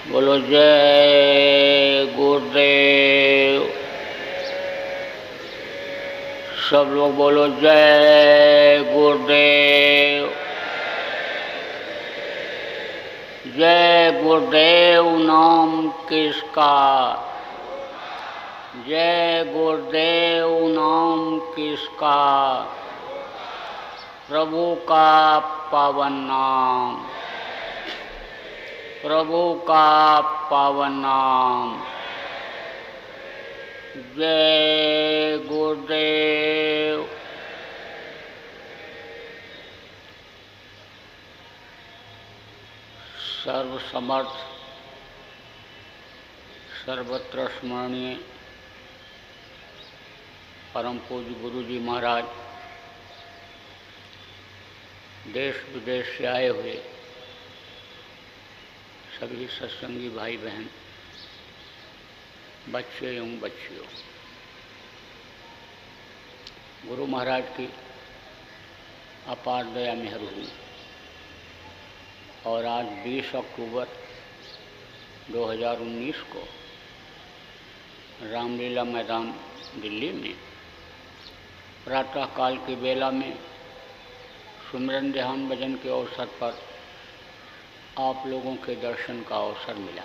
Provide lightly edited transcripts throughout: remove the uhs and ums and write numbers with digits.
बोलो जय गुरुदेव। सब लोग बोलो जय गुरुदेव। जय गुरुदेव नाम किसका, जय गुरुदेव नाम किसका, प्रभु का पावन नाम, प्रभु का पावन नाम। जय गुरुदेव। सर्वसमर्थ सर्वत्र स्मरणीय परम पूज्य गुरु जी महाराज, देश विदेश से आए हुए सभी सत्संगी भाई बहन, बच्चे एवं बच्चियों, गुरु महाराज की अपार दया मेहर हुई और आज 20 अक्टूबर 2019 को रामलीला मैदान दिल्ली में प्रातःकाल की बेला में सुमिरन ध्यान भजन के अवसर पर आप लोगों के दर्शन का अवसर मिला।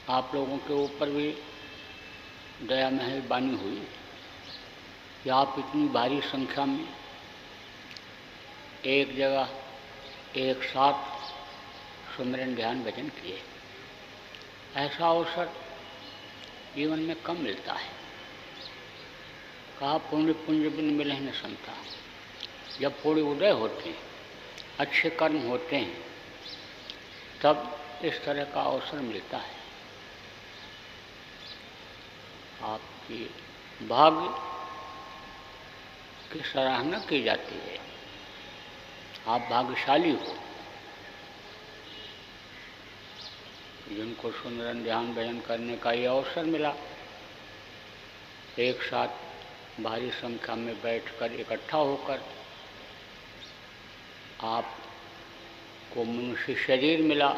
आप लोगों के ऊपर भी दया मेहरबानी हुई कि आप इतनी भारी संख्या में एक जगह एक साथ सुमिरन ध्यान भजन किए। ऐसा अवसर जीवन में कम मिलता है। कहा पुण्य पुंज बिन मिले न संता। जब पूर्ण उदय होते हैं, अच्छे कर्म होते हैं, तब इस तरह का अवसर मिलता है। आपकी भाग्य की सराहना की जाती है। आप भाग्यशाली हो जिनको सुमिरन ध्यान भजन करने का ये अवसर मिला। एक साथ भारी संख्या में बैठकर इकट्ठा होकर आपको मनुष्य शरीर मिला,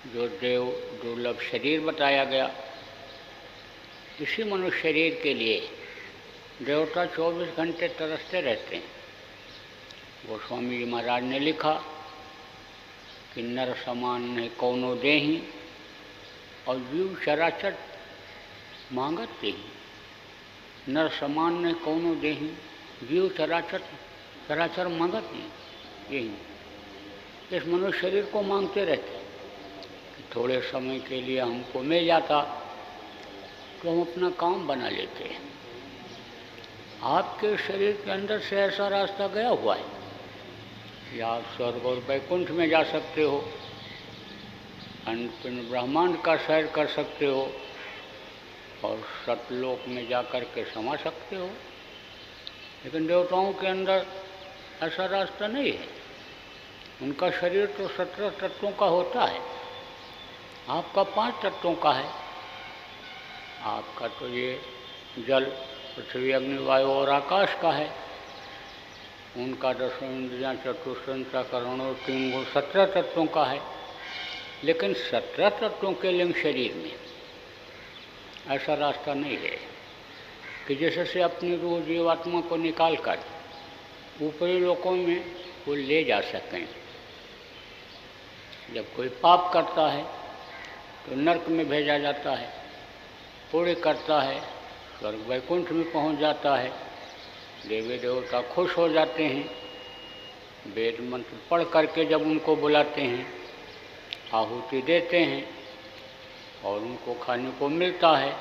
जो देव दुर्लभ शरीर बताया गया। इसी मनुष्य शरीर के लिए देवता 24 घंटे तरसते रहते हैं। गोस्वामी जी महाराज ने लिखा कि नर समान नहीं कौनो देही और जीव चराचर मांगत देही। नर समान नहीं कौनो देही, जीव चराचर मांगत नहीं। यही इस मनुष्य शरीर को मांगते रहते कि थोड़े समय के लिए हमको मिल जाता तो हम अपना काम बना लेते हैं। आपके शरीर के अंदर से ऐसा रास्ता गया हुआ है कि आप स्वर्ग और वैकुंठ में जा सकते हो, अन्नपूर्ण ब्रह्मांड का सैर कर सकते हो और सतलोक में जाकर के समा सकते हो। लेकिन देवताओं के अंदर ऐसा रास्ता नहीं है। उनका शरीर तो 17 तत्वों का होता है, आपका 5 तत्वों का है। आपका तो ये जल पृथ्वी अग्नि वायु और आकाश का है। उनका 10 इंद्रियाँ चतुष्टंता करोड़ों 3 गुण 17 तत्वों का है। लेकिन 17 तत्वों के लिंग शरीर में ऐसा रास्ता नहीं है कि जिससे अपनी रूह जीवात्मा को निकाल कर ऊपरी लोकों में वो ले जा सकें। जब कोई पाप करता है तो नरक में भेजा जाता है, पुण्य करता है स्वर्ग वैकुंठ में पहुंच जाता है। देवी देवता खुश हो जाते हैं, वेद मंत्र पढ़ करके जब उनको बुलाते हैं, आहुति देते हैं और उनको खाने को मिलता है,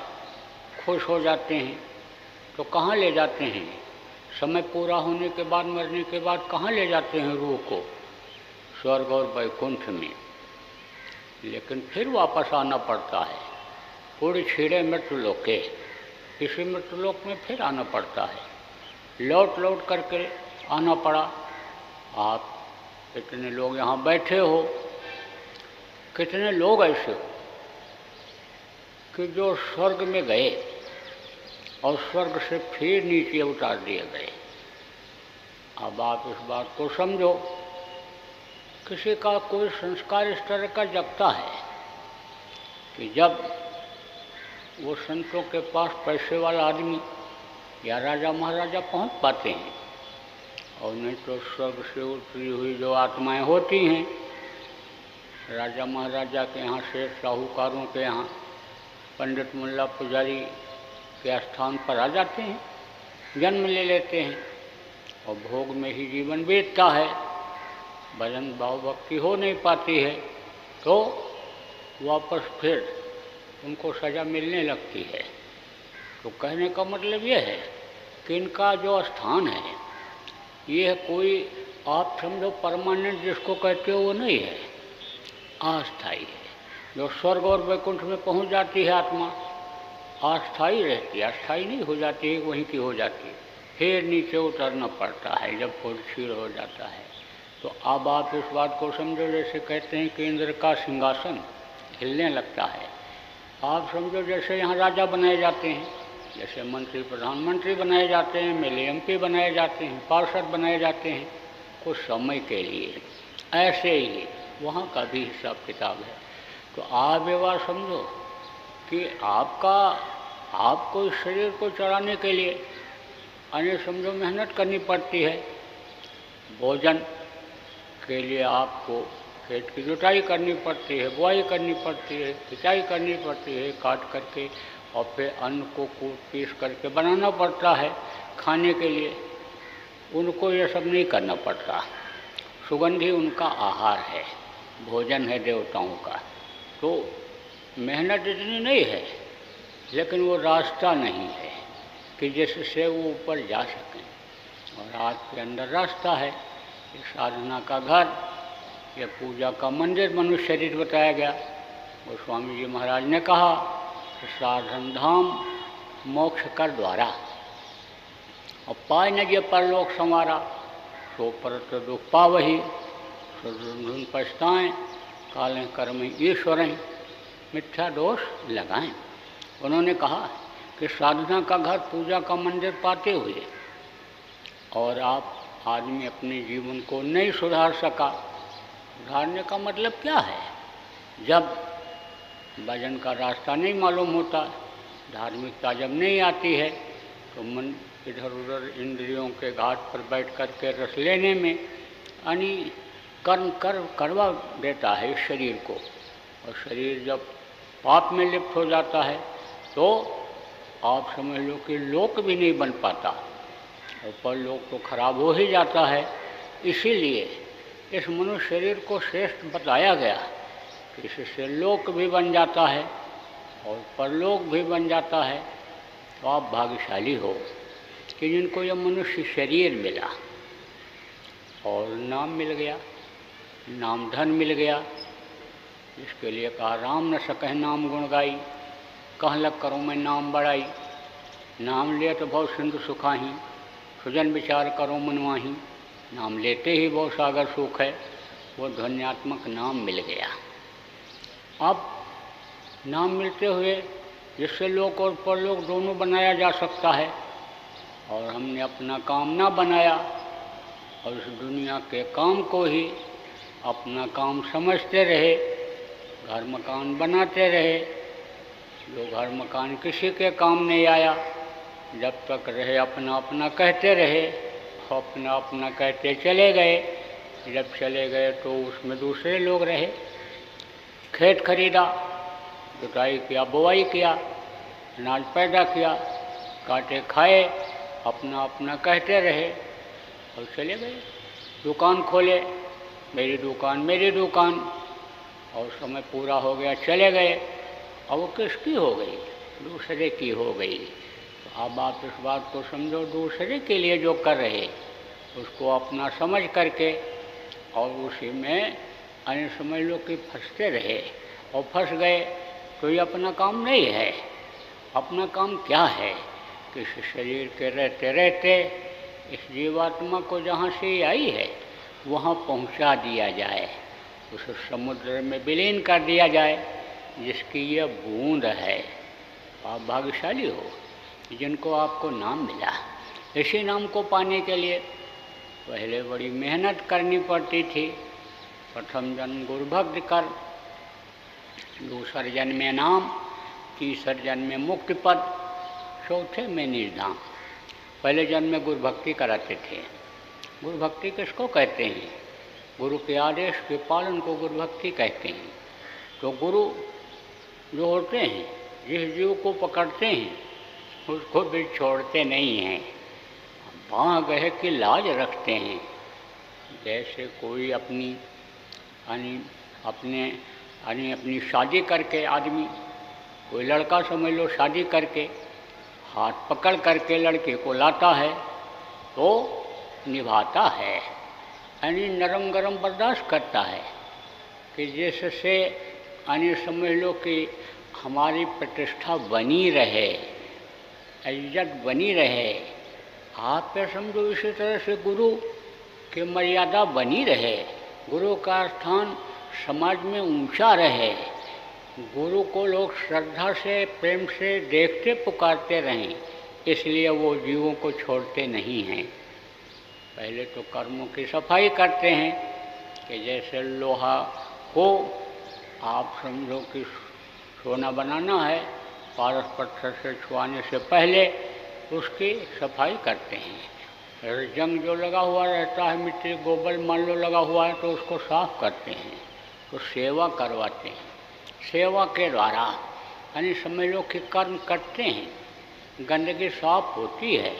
खुश हो जाते हैं। तो कहाँ ले जाते हैं? समय पूरा होने के बाद, मरने के बाद कहाँ ले जाते हैं रूह को? स्वर्ग और वैकुंठ में। लेकिन फिर वापस आना पड़ता है। पूरी छीड़े मृत्युलोक के, इसी मृत्युलोक में फिर आना पड़ता है। लौट लौट करके आना पड़ा। आप इतने लोग यहाँ बैठे हो, कितने लोग ऐसे हो कि जो स्वर्ग में गए और स्वर्ग से फिर नीचे उतार दिए गए। अब आप इस बात को समझो किसी का कोई संस्कार इस तरह का जगता है कि जब वो संतों के पास पैसे वाला आदमी या राजा महाराजा पहुंच पाते हैं, और नहीं तो स्वर्ग से उतरी हुई जो आत्माएं होती हैं राजा महाराजा के यहाँ, शेठ साहूकारों के यहाँ, पंडित मुल्ला पुजारी के स्थान पर आ जाते हैं, जन्म ले लेते हैं और भोग में ही जीवन बीतता है, भजन भाव भक्ति हो नहीं पाती है, तो वापस फिर उनको सज़ा मिलने लगती है। तो कहने का मतलब यह है कि इनका जो स्थान है ये कोई आप समझो परमानेंट जिसको कहते हो वो नहीं है, अस्थायी है। जो स्वर्ग और वैकुंठ में पहुंच जाती है आत्मा अस्थायी रहती है, अस्थायी नहीं हो जाती है, वहीं की हो जाती है, फिर नीचे उतरना पड़ता है जब कोई क्षीण हो जाता है। तो अब आप इस बात को समझो, जैसे कहते हैं कि इंद्र का सिंहासन हिलने लगता है। आप समझो जैसे यहाँ राजा बनाए जाते हैं, जैसे मंत्री प्रधानमंत्री बनाए जाते हैं, एमएलए एमपी बनाए जाते हैं, पार्षद बनाए जाते हैं कुछ समय के लिए, ऐसे ही वहाँ का भी हिसाब किताब है। तो आप ये बात समझो कि आपको इस शरीर को चलाने के लिए अनेक समझो मेहनत करनी पड़ती है। भोजन के लिए आपको खेत की जुताई करनी पड़ती है, बुआई करनी पड़ती है, सिंचाई करनी पड़ती है काट करके, और फिर अन्न को कूट पीस करके बनाना पड़ता है खाने के लिए। उनको ये सब नहीं करना पड़ता, सुगंधी उनका आहार है, भोजन है देवताओं का। तो मेहनत इतनी नहीं है, लेकिन वो रास्ता नहीं है कि जिससे वो ऊपर जा सकें। और आपके अंदर रास्ता है, ये साधना का घर, ये पूजा का मंदिर मनुष्य शरीर बताया गया। गोस्वामी जी महाराज ने कहा कि साधन धाम मोक्ष कर द्वारा, और पाए न जे परलोक संवारा, सो परत दुख पावही, सुधुन पछताएँ, कालें कर्म ईश्वरें, मिथ्या दोष लगाएं। उन्होंने कहा कि साधना का घर, पूजा का मंदिर पाते हुए और आप आदमी अपने जीवन को नहीं सुधार सका। सुधारने का मतलब क्या है? जब भजन का रास्ता नहीं मालूम होता, धार्मिकता जब नहीं आती है, तो मन इधर उधर इंद्रियों के घाट पर बैठ कर के रस लेने में यानी कर्म करवा देता है इस शरीर को। और शरीर जब पाप में लिप्त हो जाता है तो आप समझ लो कि लोक भी नहीं बन पाता, और परलोक तो खराब हो ही जाता है। इसीलिए इस मनुष्य शरीर को श्रेष्ठ बताया गया कि इससे लोक भी बन जाता है और परलोक भी बन जाता है। तो आप भाग्यशाली हो कि जिनको यह मनुष्य शरीर मिला और नाम मिल गया, नाम धन मिल गया। इसके लिए कहा राम न सकह नाम गुण गाई, कह लग करो मैं नाम बढ़ाई। नाम ले तो बहुत सिंधु सुखाही, सुजन विचार करो मनवाही। नाम लेते ही बहुत सागर सुख है, वो ध्वन्यात्मक नाम मिल गया। अब नाम मिलते हुए जिससे लोक और परलोक दोनों बनाया जा सकता है, और हमने अपना काम ना बनाया और इस दुनिया के काम को ही अपना काम समझते रहे, घर मकान बनाते रहे। जो घर मकान किसी के काम नहीं आया, जब तक रहे अपना अपना कहते रहे, अपना अपना कहते चले गए। जब चले गए तो उसमें दूसरे लोग रहे। खेत खरीदा, जुताई किया, बुआई किया, अनाज पैदा किया, काटे खाए, अपना अपना कहते रहे और चले गए। दुकान खोले, मेरी दुकान मेरी दुकान, और समय पूरा हो गया चले गए। अब वो किसकी हो गई? दूसरे की हो गई। तो अब आप इस बात को समझो, दूसरे के लिए जो कर रहे उसको अपना समझ करके और उसी में अन्य समझ लो कि फंसते रहे और फंस गए, तो ये अपना काम नहीं है। अपना काम क्या है कि इस शरीर के रहते रहते इस जीवात्मा को जहाँ से आई है वहाँ पहुँचा दिया जाए, उस समुद्र में विलीन कर दिया जाए जिसकी यह बूंद है। आप भाग्यशाली हो जिनको आपको नाम मिला। इसी नाम को पाने के लिए पहले बड़ी मेहनत करनी पड़ती थी, प्रथम जन्म गुरु भक्ति कर, दूसर जन्म में नाम, तीसर जन्म में मुक्ति पद, चौथे में निर्धाम। पहले जन्म में गुरु भक्ति कराते थे। गुरु भक्ति किसको कहते हैं? गुरु के आदेश के पालन को गुरु भक्ति कहते हैं। तो गुरु जो होते हैं, जिस जीव को पकड़ते हैं उसको भी छोड़ते नहीं हैं, बाँह गहे की लाज रखते हैं। जैसे कोई अपनी अपनी शादी करके आदमी, कोई लड़का समझ लो शादी करके हाथ पकड़ करके लड़के को लाता है तो निभाता है, यानी नरम गरम बर्दाश्त करता है कि जिससे यानी समझ लो कि हमारी प्रतिष्ठा बनी रहे, इज्जत बनी रहे। आप पे समझो इसी तरह से गुरु की मर्यादा बनी रहे, गुरु का स्थान समाज में ऊंचा रहे, गुरु को लोग श्रद्धा से प्रेम से देखते पुकारते रहें, इसलिए वो जीवों को छोड़ते नहीं हैं। पहले तो कर्मों की सफाई करते हैं कि जैसे लोहा को आप समझो कि सोना बनाना है, पारस पत्थर से छुआने से पहले उसकी सफाई करते हैं। जंग जो लगा हुआ रहता है, मिट्टी गोबर मान लो लगा हुआ है तो उसको साफ करते हैं, तो सेवा करवाते हैं। सेवा के द्वारा यानी समझ लो कि कर्म करते हैं, गंदगी साफ होती है।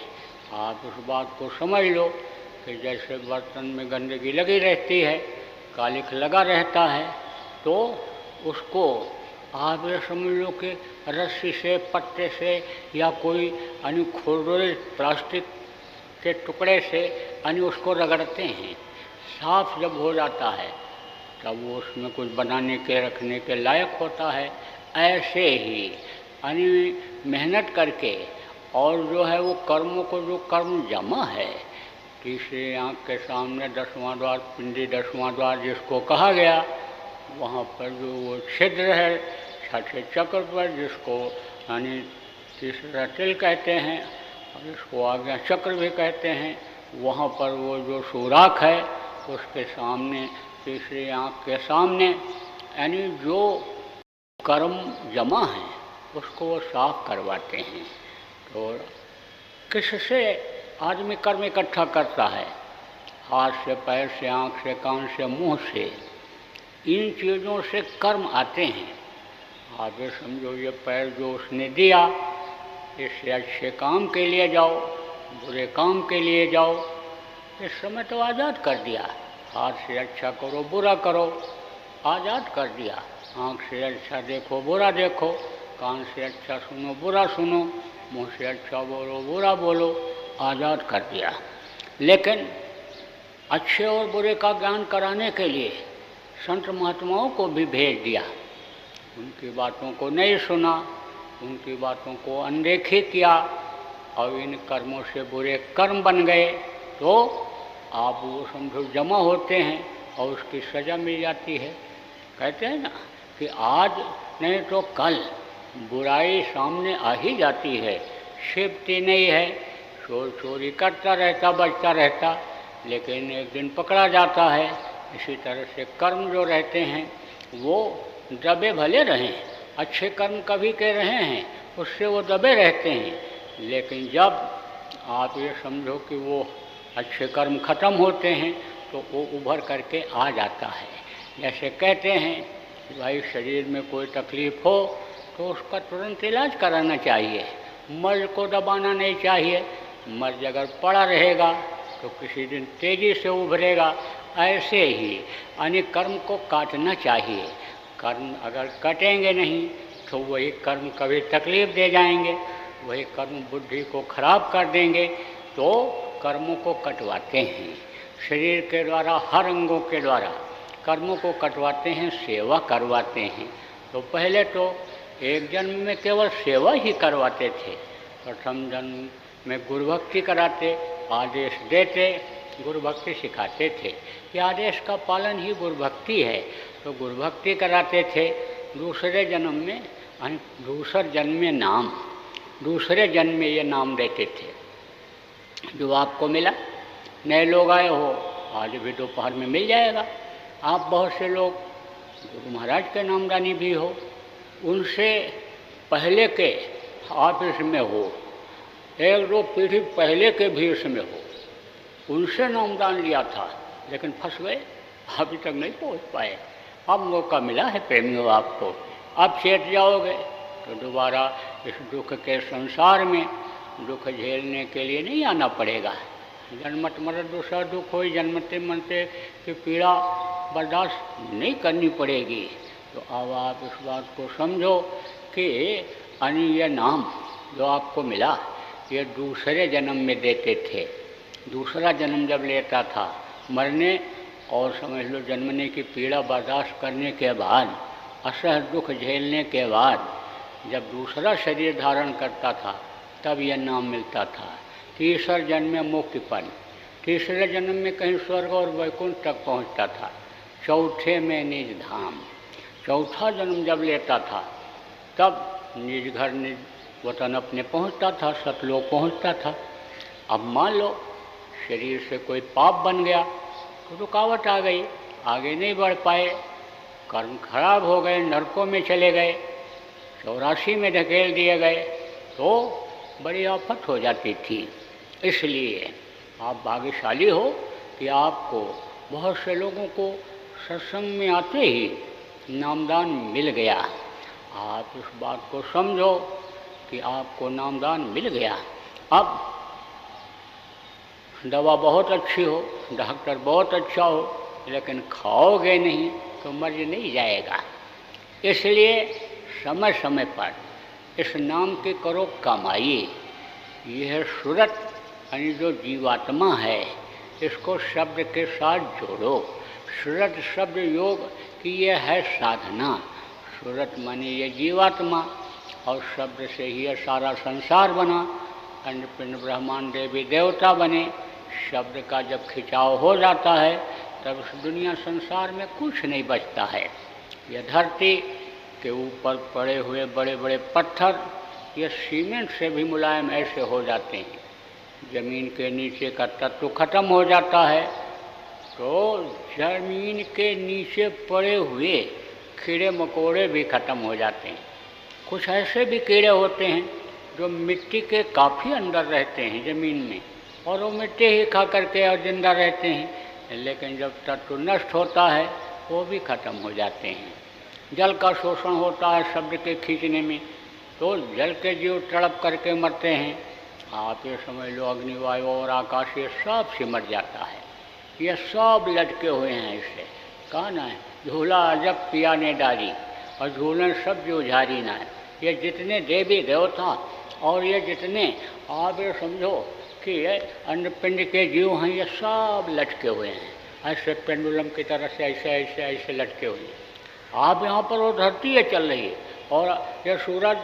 आप उस बात को समझ लो कि जैसे बर्तन में गंदगी लगी रहती है, कालिख लगा रहता है, तो उसको आप ये समझ लो कि रस्सी से, पत्ते से या कोई यानी खुरदुरे प्लास्टिक के टुकड़े से यानी उसको रगड़ते हैं। साफ जब हो जाता है तब वो उसमें कुछ बनाने के रखने के लायक होता है। ऐसे ही यानी मेहनत करके और जो है वो कर्मों को, जो कर्म जमा है, तीसरी आँख के सामने 10वां द्वार, पिंडी 10वां द्वार जिसको कहा गया, वहाँ पर जो वो छिद्र है छठे चक्र पर, जिसको यानी तीसरा तिल कहते हैं और इसको आगे चक्र भी कहते हैं, वहाँ पर वो जो सुराख है उसके सामने, तीसरी आँख के सामने, यानी जो कर्म जमा है उसको वो साफ करवाते हैं। तो किससे आदमी कर्म इकट्ठा करता है? हाथ से, पैर से, आँख से, कान से, मुंह से, इन चीज़ों से कर्म आते हैं। आप ये समझो ये पैर जो उसने दिया, इससे अच्छे काम के लिए जाओ, बुरे काम के लिए जाओ, इस समय तो आज़ाद कर दिया। हाथ से अच्छा करो, बुरा करो, आज़ाद कर दिया। आँख से अच्छा देखो, बुरा देखो, कान से अच्छा सुनो, बुरा सुनो, मुँह से अच्छा बोलो, बुरा बोलो, आज़ाद कर दिया। लेकिन अच्छे और बुरे का ज्ञान कराने के लिए संत महात्माओं को भी भेज दिया। उनकी बातों को नहीं सुना, उनकी बातों को अनदेखी किया और इन कर्मों से बुरे कर्म बन गए, तो आप वो समझो जमा होते हैं और उसकी सज़ा मिल जाती है। कहते हैं ना कि आज नहीं तो कल बुराई सामने आ ही जाती है, छिपती नहीं है। चोर चोरी करता रहता, बचता रहता, लेकिन एक दिन पकड़ा जाता है। इसी तरह से कर्म जो रहते हैं वो दबे भले रहें, अच्छे कर्म कभी के रहे हैं उससे वो दबे रहते हैं, लेकिन जब आप ये समझो कि वो अच्छे कर्म खत्म होते हैं तो वो उभर करके आ जाता है। जैसे कहते हैं कि भाई शरीर में कोई तकलीफ़ हो तो उसका तुरंत इलाज कराना चाहिए, मर्ज को दबाना नहीं चाहिए। मर्ज अगर पड़ा रहेगा तो किसी दिन तेज़ी से उभरेगा। ऐसे ही यानी कर्म को काटना चाहिए। कर्म अगर कटेंगे नहीं तो वही कर्म कभी तकलीफ़ दे जाएंगे, वही कर्म बुद्धि को खराब कर देंगे। तो कर्मों को कटवाते हैं शरीर के द्वारा, हर अंगों के द्वारा कर्मों को कटवाते हैं, सेवा करवाते हैं। तो पहले तो एक जन्म में केवल सेवा ही करवाते थे, प्रथम जन्म में गुरु भक्ति कराते, आदेश देते, गुरु भक्ति सिखाते थे कि आदेश का पालन ही गुरु भक्ति है, तो गुरु भक्ति कराते थे। दूसरे जन्म में दूसरे जन्म में नाम, दूसरे जन्म में ये नाम देते थे जो आपको मिला। नए लोग आए हो, आज भी दोपहर में मिल जाएगा, आप बहुत से लोग गुरु महाराज के नामदानी भी हो, उनसे पहले के आप इसमें हो, 1-2 पीढ़ी पहले के भी इसमें हो, उनसे नामदान लिया था लेकिन फंस गए, अभी तक नहीं पहुंच पाए। अब मौका मिला है प्रेमियों आपको, अब चेत जाओगे तो दोबारा इस दुख के संसार में दुख झेलने के लिए नहीं आना पड़ेगा। जन्मत मरत दूसरा दुख हो, जन्मते मरते की पीड़ा बर्दाश्त नहीं करनी पड़ेगी। तो अब आप इस बात को समझो कि ये नाम जो आपको मिला ये दूसरे जन्म में देते थे। दूसरा जन्म जब लेता था मरने और समझ लो जन्मने की पीड़ा बर्दाश्त करने के बाद, असह दुख झेलने के बाद जब दूसरा शरीर धारण करता था तब यह नाम मिलता था। तीसरे जन्म में मुक्तिपन, तीसरे जन्म में कहीं स्वर्ग और वैकुंठ तक पहुंचता था, चौथे में निज धाम। चौथा जन्म जब लेता था तब निज घर निज वतन अपने पहुंचता था, सतलोक पहुंचता था। अब मान लो शरीर से कोई पाप बन गया तो रुकावट आ गई, आगे नहीं बढ़ पाए, कर्म खराब हो गए, नरकों में चले गए, 84 में ढकेल दिए गए तो बड़ी आफत हो जाती थी। इसलिए आप भाग्यशाली हो कि आपको बहुत से लोगों को सत्संग में आते ही नामदान मिल गया। आप इस बात को समझो कि आपको नामदान मिल गया। अब दवा बहुत अच्छी हो, डॉक्टर बहुत अच्छा हो, लेकिन खाओगे नहीं तो मर नहीं जाएगा। इसलिए समय समय पर इस नाम की करो कमाई। यह सूरत यानी जो जीवात्मा है इसको शब्द के साथ जोड़ो। सूरत शब्द योग की यह है साधना। सूरत माने ये जीवात्मा और शब्द से ही यह सारा संसार बना, अंड पिंड ब्रह्मांड देवी देवता बने। शब्द का जब खिंचाव हो जाता है तब इस दुनिया संसार में कुछ नहीं बचता है। यह धरती के ऊपर पड़े हुए बड़े बड़े पत्थर ये सीमेंट से भी मुलायम ऐसे हो जाते हैं। जमीन के नीचे का तत्व खत्म हो जाता है तो जमीन के नीचे पड़े हुए कीड़े मकोड़े भी खत्म हो जाते हैं। कुछ ऐसे भी कीड़े होते हैं जो मिट्टी के काफ़ी अंदर रहते हैं ज़मीन में, और वो मिट्टी ही खा करके और जिंदा रहते हैं, लेकिन जब तत्व नष्ट होता है वो भी खत्म हो जाते हैं। जल का शोषण होता है शब्द के खींचने में तो जल के जीव तड़प करके मरते हैं। आप ये समझ लो अग्नि वायु और आकाश ये सब सिमट जाता है, ये सब लटके हुए हैं। इससे कहा ना है झूला जब पिया ने डाली और झूलन सब जो झारी ना है। ये जितने देवी देवता और ये जितने आप ये समझो कि ये अन्नपिंड के जीव हैं ये सब लटके हुए हैं, ऐसे पेंडुलम की तरह से ऐसे ऐसे ऐसे लटके हुए हैं। आप यहाँ पर वो धरती ये चल रही है और ये सूरज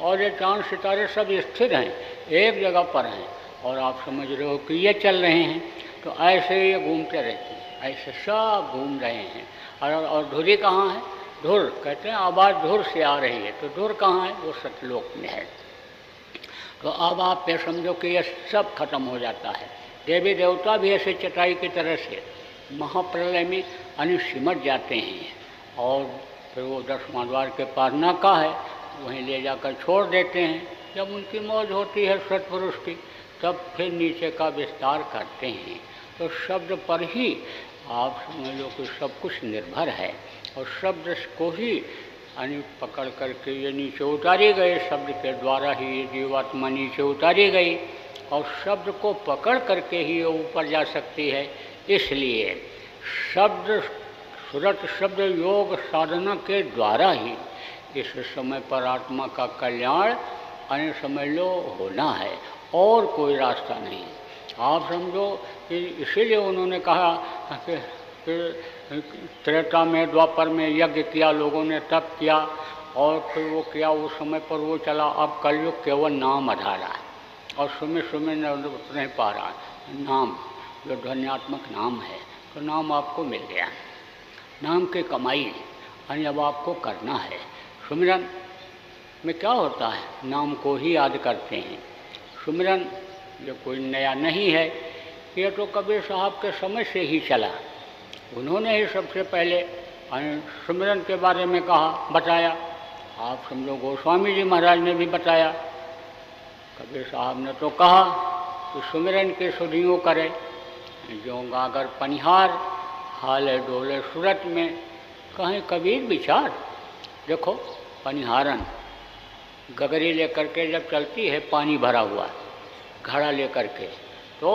और ये चांद सितारे सब स्थिर हैं, एक जगह पर हैं, और आप समझ रहे हो कि ये चल रहे हैं। तो ऐसे ये घूमते रहते हैं, ऐसे सब घूम रहे हैं। और धुरी कहाँ है? धुर कहते हैं आवाज़ धुर से आ रही है, तो धुर कहाँ है? वो सतलोक में है। तो अब आप ये समझो कि ये सब खत्म हो जाता है। देवी देवता भी ऐसे चटाई की तरह से महाप्रलय में सिमट जाते हैं, और फिर वो 10वां द्वार के पास नाका है वहीं ले जाकर छोड़ देते हैं। जब उनकी मौज होती है सत्पुरुष की तब फिर नीचे का विस्तार करते हैं। तो शब्द पर ही आप समझ लो कि सब कुछ निर्भर है, और शब्द को ही पकड़ करके ये नीचे उतारी गए। शब्द के द्वारा ही ये जीवात्मा नीचे उतारी गई, और शब्द को पकड़ करके ही ये ऊपर जा सकती है। इसलिए शब्द सूरत शब्द योग साधना के द्वारा ही इस समय पर आत्मा का कल्याण समझ लो होना है, और कोई रास्ता नहीं। आप समझो कि इसीलिए उन्होंने कहा कि त्रेता में द्वापर में यज्ञ किया लोगों ने, तप किया, और फिर वो किया, उस समय पर वो चला। अब कलयुग केवल नाम अधा रहा है, और सुमिर नहीं पा रहा नाम, जो ध्वन्यात्मक नाम है। तो नाम आपको मिल गया, नाम की कमाई यानी अब आपको करना है। सुमिरन में क्या होता है? नाम को ही याद करते हैं। सुमिरन जो कोई नया नहीं है, ये तो कबीर साहब के समय से ही चला। उन्होंने ही सबसे पहले सुमिरन के बारे में कहा, बताया। आप समझो गोस्वामी जी महाराज ने भी बताया। कबीर साहब ने तो कहा कि सुमिरन के सुधियों करे, जो गागर पनिहार हाले डोले सूरत में, कहें कबीर विचार। देखो पनिहारन गगरी लेकर के जब चलती है, पानी भरा हुआ घड़ा लेकर के, तो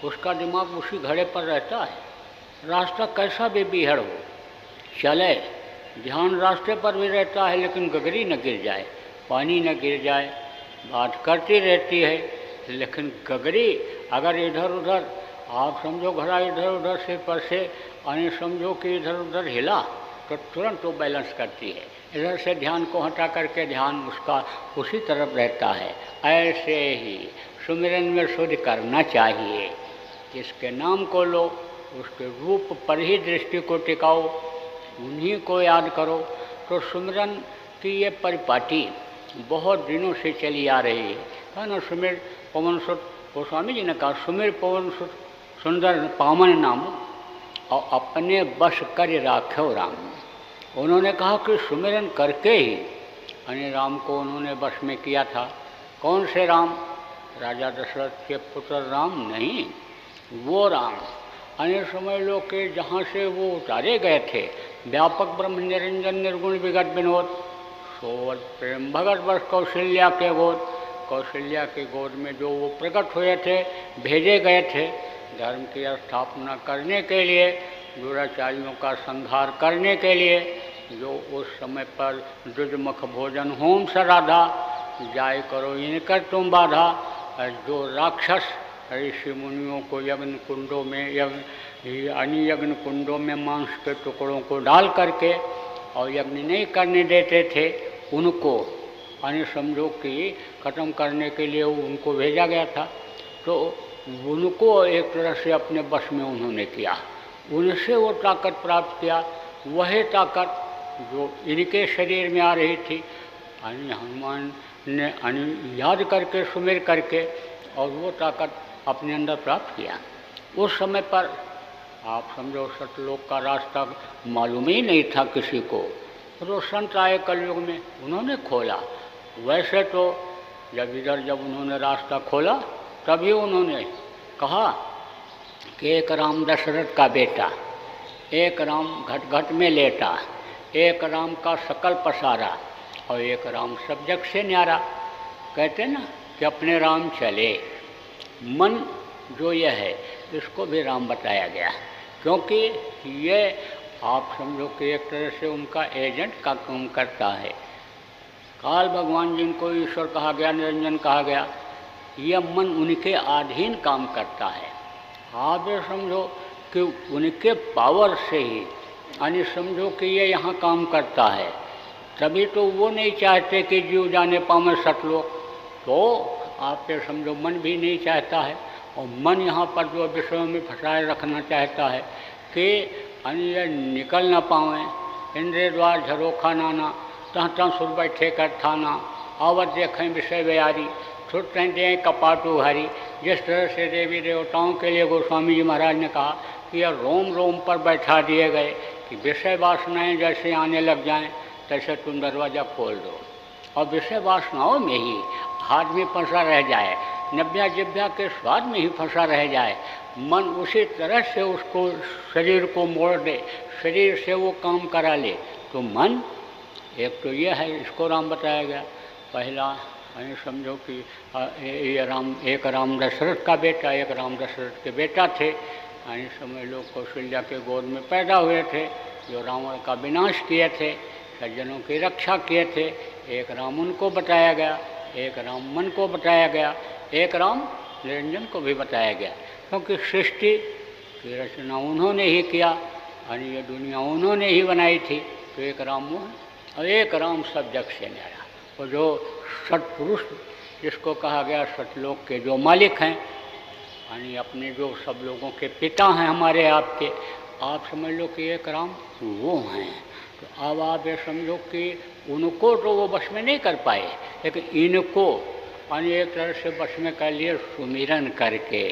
उसका दिमाग उसी घड़े पर रहता है। रास्ता कैसा भी बिहड़ हो, चले, ध्यान रास्ते पर भी रहता है, लेकिन गगरी न गिर जाए, पानी न गिर जाए। बात करती रहती है, लेकिन गगरी अगर इधर उधर, आप समझो घड़ा इधर उधर से पर से यानी समझो कि इधर उधर हिला तो तुरंत वो बैलेंस करती है। इधर से ध्यान को हटा करके ध्यान उसका उसी तरफ रहता है। ऐसे ही सुमिरन में शुद्ध करना चाहिए। जिसके नाम को लो, उसके रूप पर ही दृष्टि को टिकाओ, उन्हीं को याद करो। तो सुमिरन की ये परिपाटी बहुत दिनों से चली आ रही है। कहा ना, सुमिर पवन सुत, गोस्वामी जी ने कहा सुमिर पवन सुत सुंदर पावन नाम और अपने बस कर राख्यो राम। उन्होंने कहा कि सुमिरन करके ही यानी राम को उन्होंने बस में किया था। कौन से राम? राजा दशरथ के पुत्र राम नहीं, वो राम अन्य समझ लो कि जहाँ से वो उतारे गए थे, व्यापक ब्रह्म निरंजन निर्गुण विगत विनोद, सोवत प्रेम भगत बस कौशल्या के गोद। कौशल्या के गोद में जो वो प्रकट हुए थे, भेजे गए थे धर्म की स्थापना करने के लिए, दुराचारियों का संहार करने के लिए, जो उस समय पर दुजमुख भोजन होम सराधा, जाय करो इनकर तुम बाधा। जो राक्षस ऋषि मुनियों को यज्ञ कुंडों में यज्ञ कुंडों में मांस के टुकड़ों को डाल करके और यज्ञ नहीं करने देते थे, उनको यानी समझो कि ख़त्म करने के लिए उनको भेजा गया था। तो उनको एक तरह से अपने बस में उन्होंने किया, उनसे वो ताकत प्राप्त किया। वही ताकत जो इनके शरीर में आ रही थी, यानी हनुमान ने याद करके सुमिर करके और वो ताकत अपने अंदर प्राप्त किया। उस समय पर आप समझो सतलोक का रास्ता मालूम ही नहीं था किसी को। तो संत आए कलयुग में, उन्होंने खोला। वैसे तो जब उन्होंने रास्ता खोला, तभी उन्होंने कहा कि एक राम दशरथ का बेटा, एक राम घट घट में लेटा, एक राम का सकल पसारा और एक राम सब जग से न्यारा। कहते ना कि अपने राम चले। मन जो यह है, इसको भी राम बताया गया, क्योंकि ये आप समझो कि एक तरह से उनका एजेंट का काम करता है। काल भगवान जिनको ईश्वर कहा गया, निरंजन कहा गया, यह मन उनके अधीन काम करता है। आप ये समझो कि उनके पावर से ही यानी समझो कि ये यहाँ काम करता है। तभी तो वो नहीं चाहते कि जीव जाने पावे सतलोक, तो आप ये समझो मन भी नहीं चाहता है। और मन यहाँ पर जो विषयों में फंसाए रखना चाहता है कि अन्य निकल ना पावें। इंद्रिय द्वार झरोखा नाना, तह सुर बैठे कर थाना, आवत देखें विषय व्यारी, छुटते दें कपाटू हरी। जिस तरह से देवी देवताओं के लिए गोस्वामी जी महाराज ने कहा कि यह रोम रोम पर बैठा दिए गए कि विषय वासनाएँ जैसे आने लग जाएं, तैसे तुम दरवाज़ा खोल दो और विषय वासनाओं में ही हाथ में फंसा रह जाए, नब्या जिब्या के स्वाद में ही फंसा रह जाए। मन उसी तरह से उसको शरीर को मोड़ दे, शरीर से वो काम करा ले। तो मन एक तो ये है, इसको राम बताया गया। पहला यानी समझो कि ये राम, एक राम दशरथ का बेटा, एक राम दशरथ के बेटा थे। यानी समझ लो कौशल्या के गोद में पैदा हुए थे, जो रावण का विनाश किए थे, सज्जनों की रक्षा किए थे। एक राम उनको बताया गया, एक राम मन को बताया गया, एक राम निरंजन को भी बताया गया, क्योंकि सृष्टि की रचना उन्होंने ही किया, यानी ये दुनिया उन्होंने ही बनाई थी। तो एक राम वो है और एक राम सब जग से न्यारा। और जो सत्पुरुष जिसको कहा गया, सतलोक के जो मालिक हैं, यानी अपने जो सब लोगों के पिता हैं हमारे आपके, आप समझ लो कि एक राम वो हैं। तो अब आप ये समझो कि उनको तो वो बस में नहीं कर पाए, लेकिन इनको यानी एक तरह से बस में कर लिए सुमिरन करके।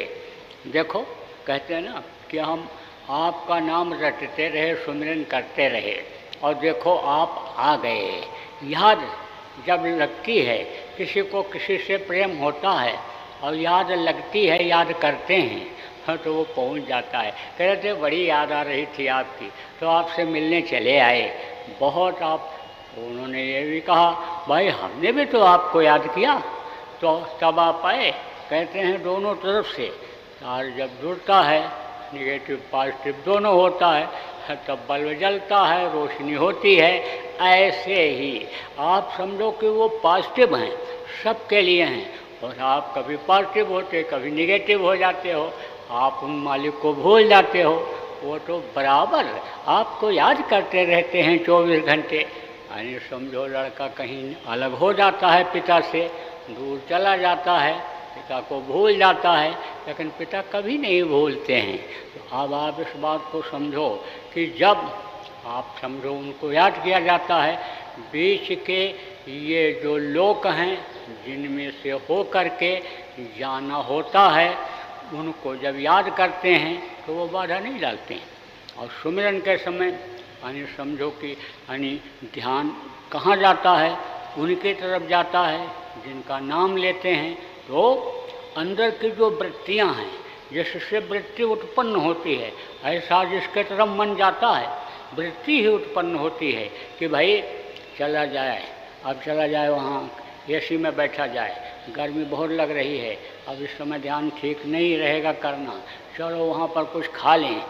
देखो कहते हैं ना कि हम आपका नाम रटते रहे, सुमिरन करते रहे, और देखो आप आ गए। याद जब लगती है, किसी को किसी से प्रेम होता है और याद लगती है, याद करते हैं, हाँ, तो वो पहुंच जाता है। कह रहे थे बड़ी याद आ रही थी आपकी, तो आपसे मिलने चले आए। बहुत आप, उन्होंने ये भी कहा भाई हमने भी तो आपको याद किया, तो तब आप आए। कहते हैं दोनों तरफ से तार जब जुड़ता है, निगेटिव पॉजिटिव दोनों होता है, तब बल्ब जलता है, रोशनी होती है। ऐसे ही आप समझो कि वो पॉजिटिव हैं, सबके लिए हैं, और आप कभी पॉजिटिव होते, कभी निगेटिव हो जाते हो, आप उन मालिक को भूल जाते हो। वो तो बराबर आपको याद करते रहते हैं 24 घंटे। यानी समझो लड़का कहीं अलग हो जाता है, पिता से दूर चला जाता है, पिता को भूल जाता है, लेकिन पिता कभी नहीं भूलते हैं। तो अब आप इस बात को समझो कि जब आप समझो उनको याद किया जाता है, बीच के ये जो लोग हैं जिनमें से हो करके जाना होता है, उनको जब याद करते हैं तो वो बाधा नहीं डालते हैं। और सुमिरन के समय यानी समझो कि यानी ध्यान कहाँ जाता है, उनकी तरफ जाता है जिनका नाम लेते हैं। तो अंदर की जो वृत्तियाँ हैं, जिससे वृत्ति उत्पन्न होती है, ऐसा जिसके तरफ मन जाता है, वृत्ति ही उत्पन्न होती है कि भाई चला जाए, अब चला जाए वहाँ एसी में बैठा जाए, गर्मी बहुत लग रही है, अब इस समय ध्यान ठीक नहीं रहेगा करना, चलो वहाँ पर कुछ खा लें,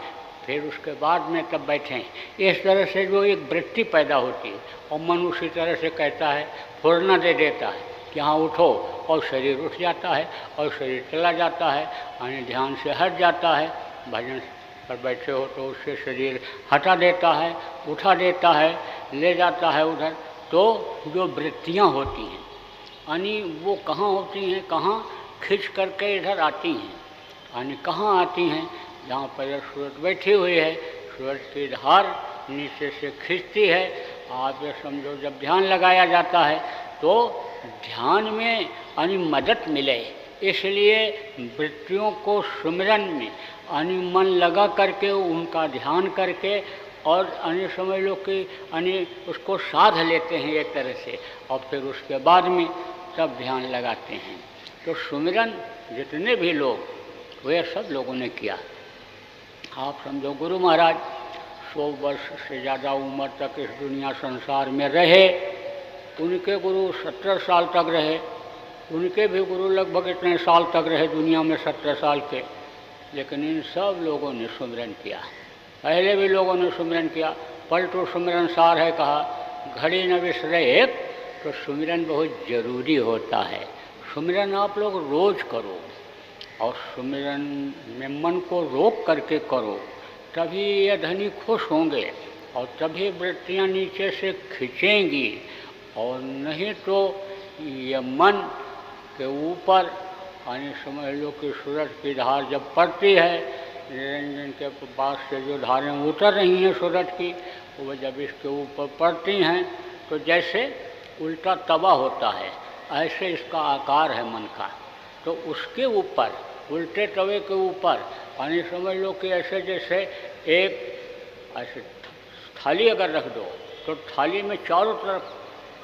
फिर उसके बाद में तब बैठें। इस तरह से जो एक वृत्ति पैदा होती है, और मन उसी तरह से कहता है, फुर्ना दे देता है कि हाँ उठो, और शरीर उठ जाता है और शरीर चला जाता है, यानी ध्यान से हट जाता है। भजन पर बैठे हो तो उससे शरीर हटा देता है, उठा देता है, ले जाता है उधर। तो जो वृत्तियाँ होती हैं यानी वो कहाँ होती हैं, कहाँ खिंच करके इधर आती हैं, यानी कहाँ आती हैं, जहाँ पर सूरज बैठी हुई है, सूरज की धार नीचे से खींचती है। आप ये समझो जब ध्यान लगाया जाता है तो ध्यान में यानी मदद मिले, इसलिए वृत्तियों को सुमिरन में यानी मन लगा करके उनका ध्यान करके और अन्य समझ लो कि यानी उसको साध लेते हैं एक तरह से, और फिर उसके बाद में तब ध्यान लगाते हैं। तो सुमिरन जितने भी लोग वे सब लोगों ने किया। आप समझो गुरु महाराज 100 वर्ष से ज़्यादा उम्र तक इस दुनिया संसार में रहे, उनके गुरु 70 साल तक रहे, उनके भी गुरु लगभग इतने साल तक रहे दुनिया में, 70 साल के। लेकिन इन सब लोगों ने सुमिरन किया, पहले भी लोगों ने सुमिरन किया। पलटू सुमिरन सार है कहा, घड़ी न विसरे एक, तो सुमिरन बहुत ज़रूरी होता है। सुमिरन आप लोग रोज़ करो, और सुमिरन में मन को रोक करके करो, तभी ये धनी खुश होंगे, और तभी वृत्तियाँ नीचे से खींचेंगी। और नहीं तो ये मन के ऊपर यानी समझ लो कि सूरज की धार जब पड़ती है, निरंजन के पास से जो धारें उतर रही हैं सूरज की, वो जब इसके ऊपर पड़ती हैं तो जैसे उल्टा तवा होता है, ऐसे इसका आकार है मन का। तो उसके ऊपर, उल्टे तवे के ऊपर यानी समझ लो कि ऐसे जैसे एक ऐसे थाली अगर रख दो, तो थाली में चारों तरफ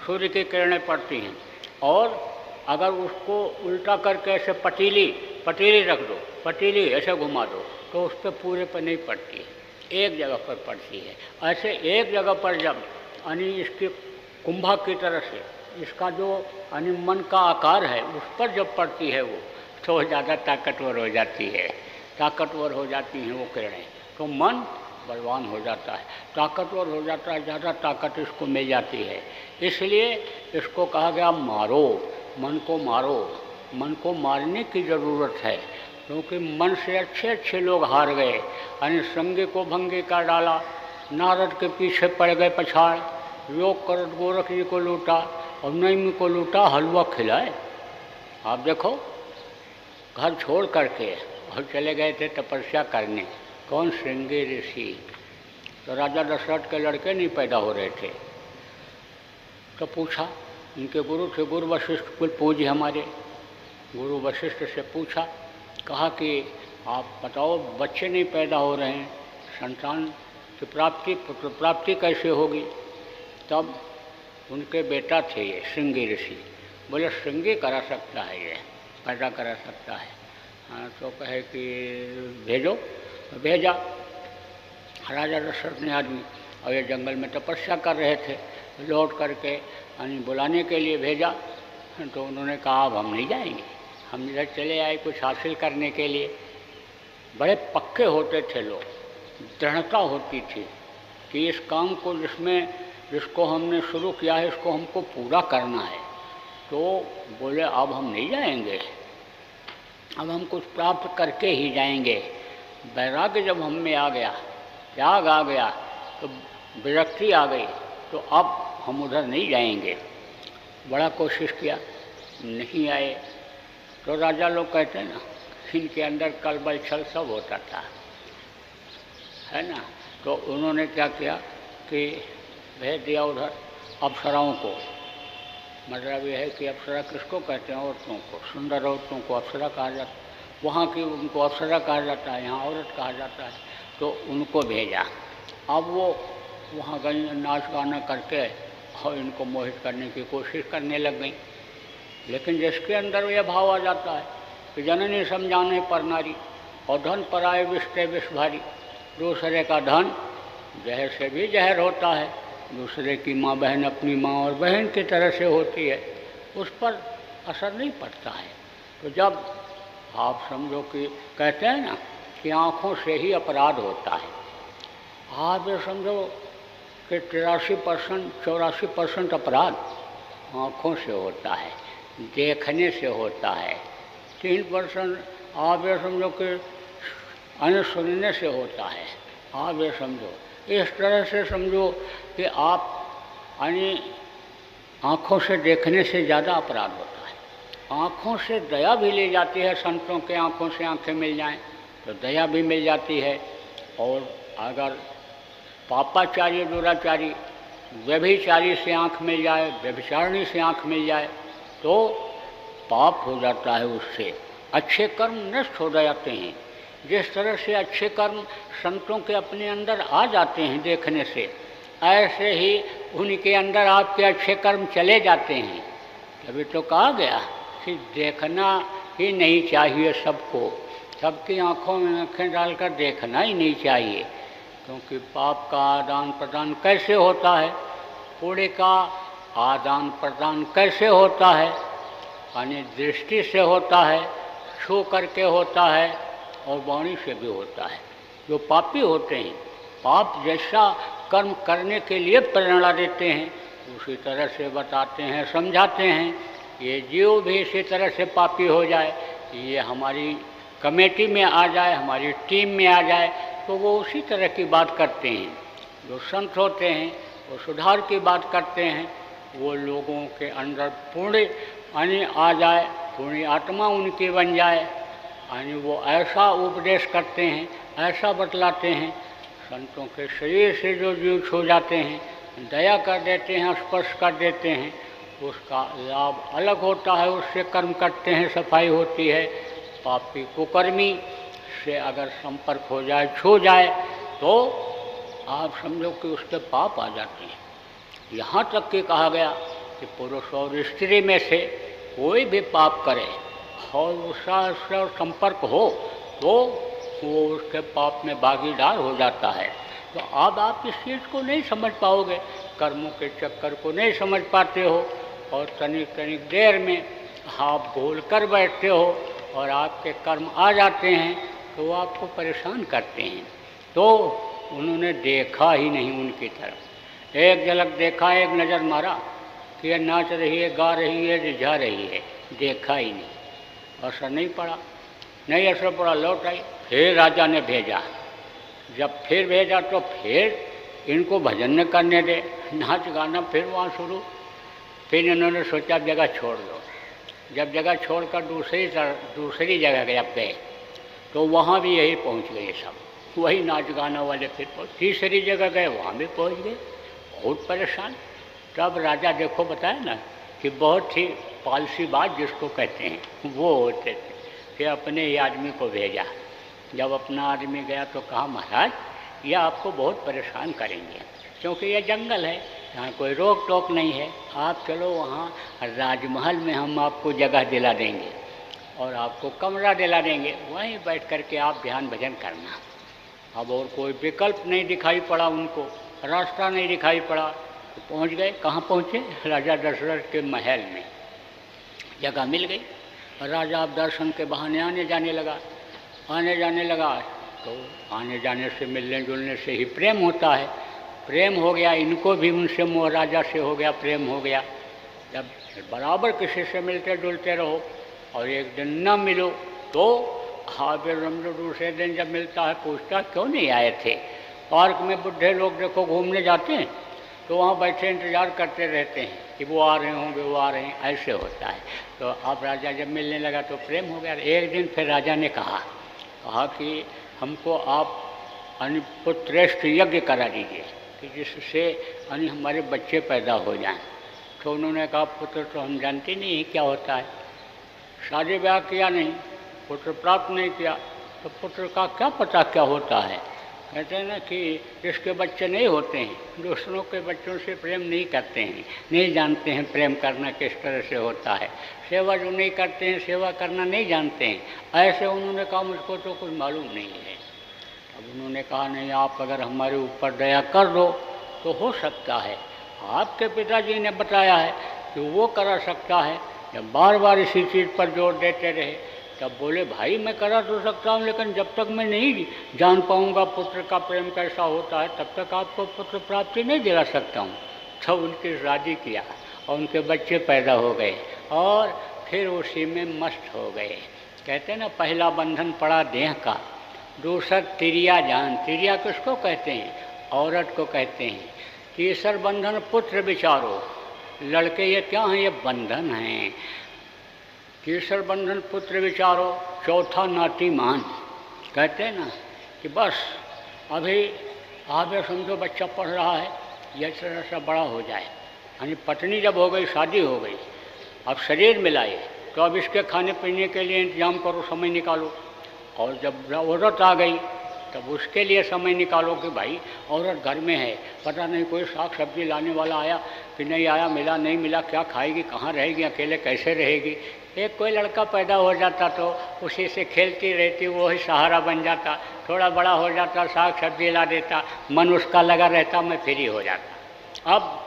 सूर्य की किरणें पड़ती हैं, और अगर उसको उल्टा करके ऐसे पतीली रख दो, पतीली ऐसे घुमा दो, तो उस पर पूरे पर नहीं पड़ती है, एक जगह पर पड़ती है। ऐसे एक जगह पर जब यानी इसके कुंभा की तरह से इसका जो यानी मन का आकार है उस पर जब पड़ती है वो, तो ज़्यादा ताकतवर हो जाती है, ताकतवर हो जाती हैं वो किरणें, तो मन बलवान हो जाता है, ताकतवर हो जाता है, ज़्यादा ताकत इसको मिल जाती है। इसलिए इसको कहा गया मारो, मन को मारो। मन को मारने की ज़रूरत है, क्योंकि मन से अच्छे अच्छे लोग हार गए। यानी संगी को भंगी का डाला, नारद के पीछे पड़ गए पछाड़, योग कर गोरख जी को लूटा, और नईमी को लूटा हलवा खिलाए। आप देखो घर छोड़ करके और चले गए थे तपस्या करने, कौन? श्रृंगी ऋषि। तो राजा दशरथ के लड़के नहीं पैदा हो रहे थे, तो पूछा, इनके गुरु थे गुरु वशिष्ठ, कुल पूज्य हमारे गुरु वशिष्ठ से पूछा, कहा कि आप बताओ बच्चे नहीं पैदा हो रहे हैं, संतान की प्राप्ति, पुत्र प्राप्ति कैसे होगी। तब उनके बेटा थे ये श्रृंगी ऋषि, बोले श्रृंगी करा सकता है, ये पैदा करा सकता है। हाँ, तो कहे कि भेजो। भेजा राजा दशरथ ने आदमी, और ये जंगल में तपस्या कर रहे थे, लौट करके बुलाने के लिए भेजा। तो उन्होंने कहा अब हम नहीं जाएंगे, हम इधर चले आए कुछ हासिल करने के लिए। बड़े पक्के होते थे लोग, दृढ़ता होती थी कि इस काम को जिसको हमने शुरू किया है इसको हमको पूरा करना है। तो बोले अब हम नहीं जाएंगे, अब हम कुछ प्राप्त करके ही जाएंगे। वैराग्य जब हम में आ गया, त्याग आ गया, तो विरक्ति आ गई, तो अब हम उधर नहीं जाएंगे। बड़ा कोशिश किया, नहीं आए। तो राजा लोग कहते हैं ना, इनके अंदर कलबल छल सब होता था, है ना। तो उन्होंने क्या किया कि भेज दिया उधर अप्सराओं को। मतलब यह है कि अप्सरा किसको कहते हैं, औरतों को, सुंदर औरतों को अप्सरा कहा जाता है। वहाँ की उनको अप्सरा कहा जाता है, यहाँ औरत कहा जाता है। तो उनको भेजा। अब वो वहाँ गई, नाच गाना करके और इनको मोहित करने की कोशिश करने लग गई। लेकिन जिसके अंदर यह भाव आ जाता है कि जननी समझाने पर नारी, और धन पराए विषते विष भारी। दूसरे का धन जहर से भी जहर होता है, दूसरे की माँ बहन अपनी माँ और बहन की तरह से होती है, उस पर असर नहीं पड़ता है। तो जब आप समझो कि कहते हैं ना कि आँखों से ही अपराध होता है, आप ये समझो कि 83% 84% अपराध आँखों से होता है, देखने से होता है। 3% आप ये समझो कि अन्य सुनने से होता है। आप ये समझो, इस तरह से समझो कि आप आँखों से देखने से ज़्यादा अपराध होता है। आँखों से दया भी ले जाती है, संतों के आँखों से आँखें मिल जाएं तो दया भी मिल जाती है। और अगर पापाचारी दुराचारी व्यभिचारी से आँख मिल जाए, व्यभिचारिणी से आँख मिल जाए तो पाप हो जाता है, उससे अच्छे कर्म नष्ट हो जाते हैं। जिस तरह से अच्छे कर्म संतों के अपने अंदर आ जाते हैं देखने से, ऐसे ही उनके अंदर आपके अच्छे कर्म चले जाते हैं। अभी तो कहा गया कि देखना ही नहीं चाहिए सबको, सबकी आँखों में आँखें डालकर देखना ही नहीं चाहिए। क्योंकि पाप का आदान प्रदान कैसे होता है, पुण्य का आदान प्रदान कैसे होता है, यानी दृष्टि से होता है, छू करके होता है और वाणी से भी होता है। जो पापी होते हैं, पाप जैसा कर्म करने के लिए प्रेरणा देते हैं, उसी तरह से बताते हैं, समझाते हैं। ये जीव भी इसी तरह से पापी हो जाए, ये हमारी कमेटी में आ जाए, हमारी टीम में आ जाए, तो वो उसी तरह की बात करते हैं। जो संत होते हैं वो सुधार की बात करते हैं, वो लोगों के अंदर पुण्य यानी आ जाए, पुण्य आत्मा उनकी बन जाए, यानी वो ऐसा उपदेश करते हैं, ऐसा बतलाते हैं। संतों के शरीर से जो जीव छू जाते हैं, दया कर देते हैं, स्पर्श कर देते हैं, उसका लाभ अलग होता है। उससे कर्म करते हैं, सफाई होती है। पापी कुकर्मी से अगर संपर्क हो जाए, छू जाए, तो आप समझो कि उसके पाप आ जाते हैं। यहाँ तक कि कहा गया कि पुरुष और स्त्री में से कोई भी पाप करे और उसका संपर्क हो तो वो उसके पाप में भागीदार हो जाता है। तो अब आप इस चीज़ को नहीं समझ पाओगे, कर्मों के चक्कर को नहीं समझ पाते हो, और तनिक तनिक देर में आप भूल कर बैठते हो और आपके कर्म आ जाते हैं तो वो आपको परेशान करते हैं। तो उन्होंने देखा ही नहीं उनकी तरफ। एक झलक देखा, एक नज़र मारा कि ये नाच रही है, गा रही है, रिझा रही है, देखा ही नहीं। असर नहीं पड़ा, नहीं असर पड़ा, लौट आई। फिर राजा ने भेजा। जब फिर भेजा तो फिर इनको भजन न करने दे, नाच गाना फिर वहाँ शुरू। फिर इन्होंने सोचा जगह छोड़ दो। जब जगह छोड़कर दूसरी जगह गए तो वहाँ भी यही पहुँच गए सब, वही नाच गाना वाले। फिर तीसरी जगह गए, वहाँ भी पहुँच गए, बहुत परेशान। तब राजा देखो बताया ना कि बहुत ही पालसी बात जिसको कहते हैं वो होते थे कि अपने ही आदमी को भेजा। जब अपना आदमी गया तो कहा महाराज ये आपको बहुत परेशान करेंगे, क्योंकि ये जंगल है, यहाँ कोई रोक टोक नहीं है। आप चलो वहाँ राजमहल में हम आपको जगह दिला देंगे और आपको कमरा दिला देंगे, वहीं बैठ कर के आप ध्यान भजन करना। अब और कोई विकल्प नहीं दिखाई पड़ा उनको, रास्ता नहीं दिखाई पड़ा, तो पहुँच गए। कहाँ पहुँचे? राजा दशरथ के महल में जगह मिल गई। राजा अब दर्शन के बहाने आने जाने लगा, तो आने जाने से, मिलने जुलने से ही प्रेम होता है। प्रेम हो गया, इनको भी उनसे मोह, राजा से हो गया, प्रेम हो गया। जब बराबर किसी से मिलते जुलते रहो और एक दिन न मिलो तो फिर समझो दूसरे दिन जब मिलता है पूछता क्यों नहीं आए थे। पार्क में बुढ़े लोग देखो घूमने जाते हैं तो वहाँ बैठे इंतज़ार करते रहते हैं कि वो आ रहे होंगे, वो आ रहे हैं, ऐसे होता है। तो अब राजा जब मिलने लगा तो प्रेम हो गया। एक दिन फिर राजा ने कहा कि हमको आप पुत्रेष्ठ यज्ञ करा दीजिए कि जिससे हमारे बच्चे पैदा हो जाएं। तो उन्होंने कहा पुत्र तो हम जानते नहीं हैं क्या होता है, शादी ब्याह किया नहीं, पुत्र प्राप्त नहीं किया, तो पुत्र का क्या पता क्या होता है। कहते हैं ना कि जिसके बच्चे नहीं होते हैं, दूसरों के बच्चों से प्रेम नहीं करते हैं, नहीं जानते हैं प्रेम करना किस तरह से होता है। सेवा जो नहीं करते हैं, सेवा करना नहीं जानते हैं, ऐसे उन्होंने कहा मुझको तो कुछ मालूम नहीं है। अब उन्होंने कहा नहीं, आप अगर हमारे ऊपर दया कर दो तो हो सकता है। आपके पिताजी ने बताया है कि वो करा सकता है। जब बार बार इसी चीज़ पर जोर देते रहे तब बोले भाई मैं करा तो सकता हूँ, लेकिन जब तक मैं नहीं जान पाऊँगा पुत्र का प्रेम कैसा होता है तब तक आपको पुत्र प्राप्ति नहीं दिला सकता हूँ। तब उनकी शादी किया और उनके बच्चे पैदा हो गए और फिर उसी में मस्त हो गए। कहते हैं ना पहला बंधन पड़ा देह का, दूसरा तिरिया जान। तिरिया किसको कहते हैं? औरत को कहते हैं। तीसर बंधन पुत्र विचारो। लड़के ये क्या हैं? ये बंधन हैं। तीसर बंधन पुत्र विचारो, चौथा नाती मान। कहते हैं ना कि बस अभी आगे समझो बच्चा पढ़ रहा है, यह तरह से बड़ा हो जाए, यानी पत्नी जब हो गई, शादी हो गई, अब शरीर मिलाए तो अब इसके खाने पीने के लिए इंतजाम करो, समय निकालो। और जब औरत आ गई तब उसके लिए समय निकालो कि भाई औरत घर में है, पता नहीं कोई साग सब्जी लाने वाला आया कि नहीं आया, मिला नहीं मिला, क्या खाएगी, कहाँ रहेगी, अकेले कैसे रहेगी। एक कोई लड़का पैदा हो जाता तो उसी से खेलती रहती, वो ही सहारा बन जाता। थोड़ा बड़ा हो जाता, साग सब्जी ला देता, मन उसका लगा रहता, मैं फ्री हो जाता। अब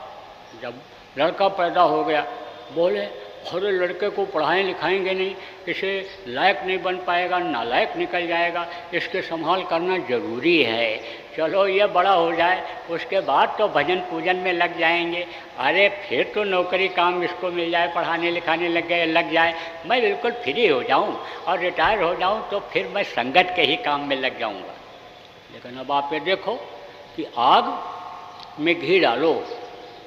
जब लड़का पैदा हो गया, बोले अरे लड़के को पढ़ाएं लिखाएंगे नहीं, इसे लायक नहीं बन पाएगा, नालायक निकल जाएगा, इसके संभाल करना ज़रूरी है। चलो ये बड़ा हो जाए, उसके बाद तो भजन पूजन में लग जाएंगे। अरे फिर तो नौकरी काम इसको मिल जाए, पढ़ाने लिखाने लग जाए, मैं बिल्कुल फ्री हो जाऊं और रिटायर हो जाऊं तो फिर मैं संगत के ही काम में लग जाऊंगा। लेकिन अब आप ये देखो कि आग में घी डालो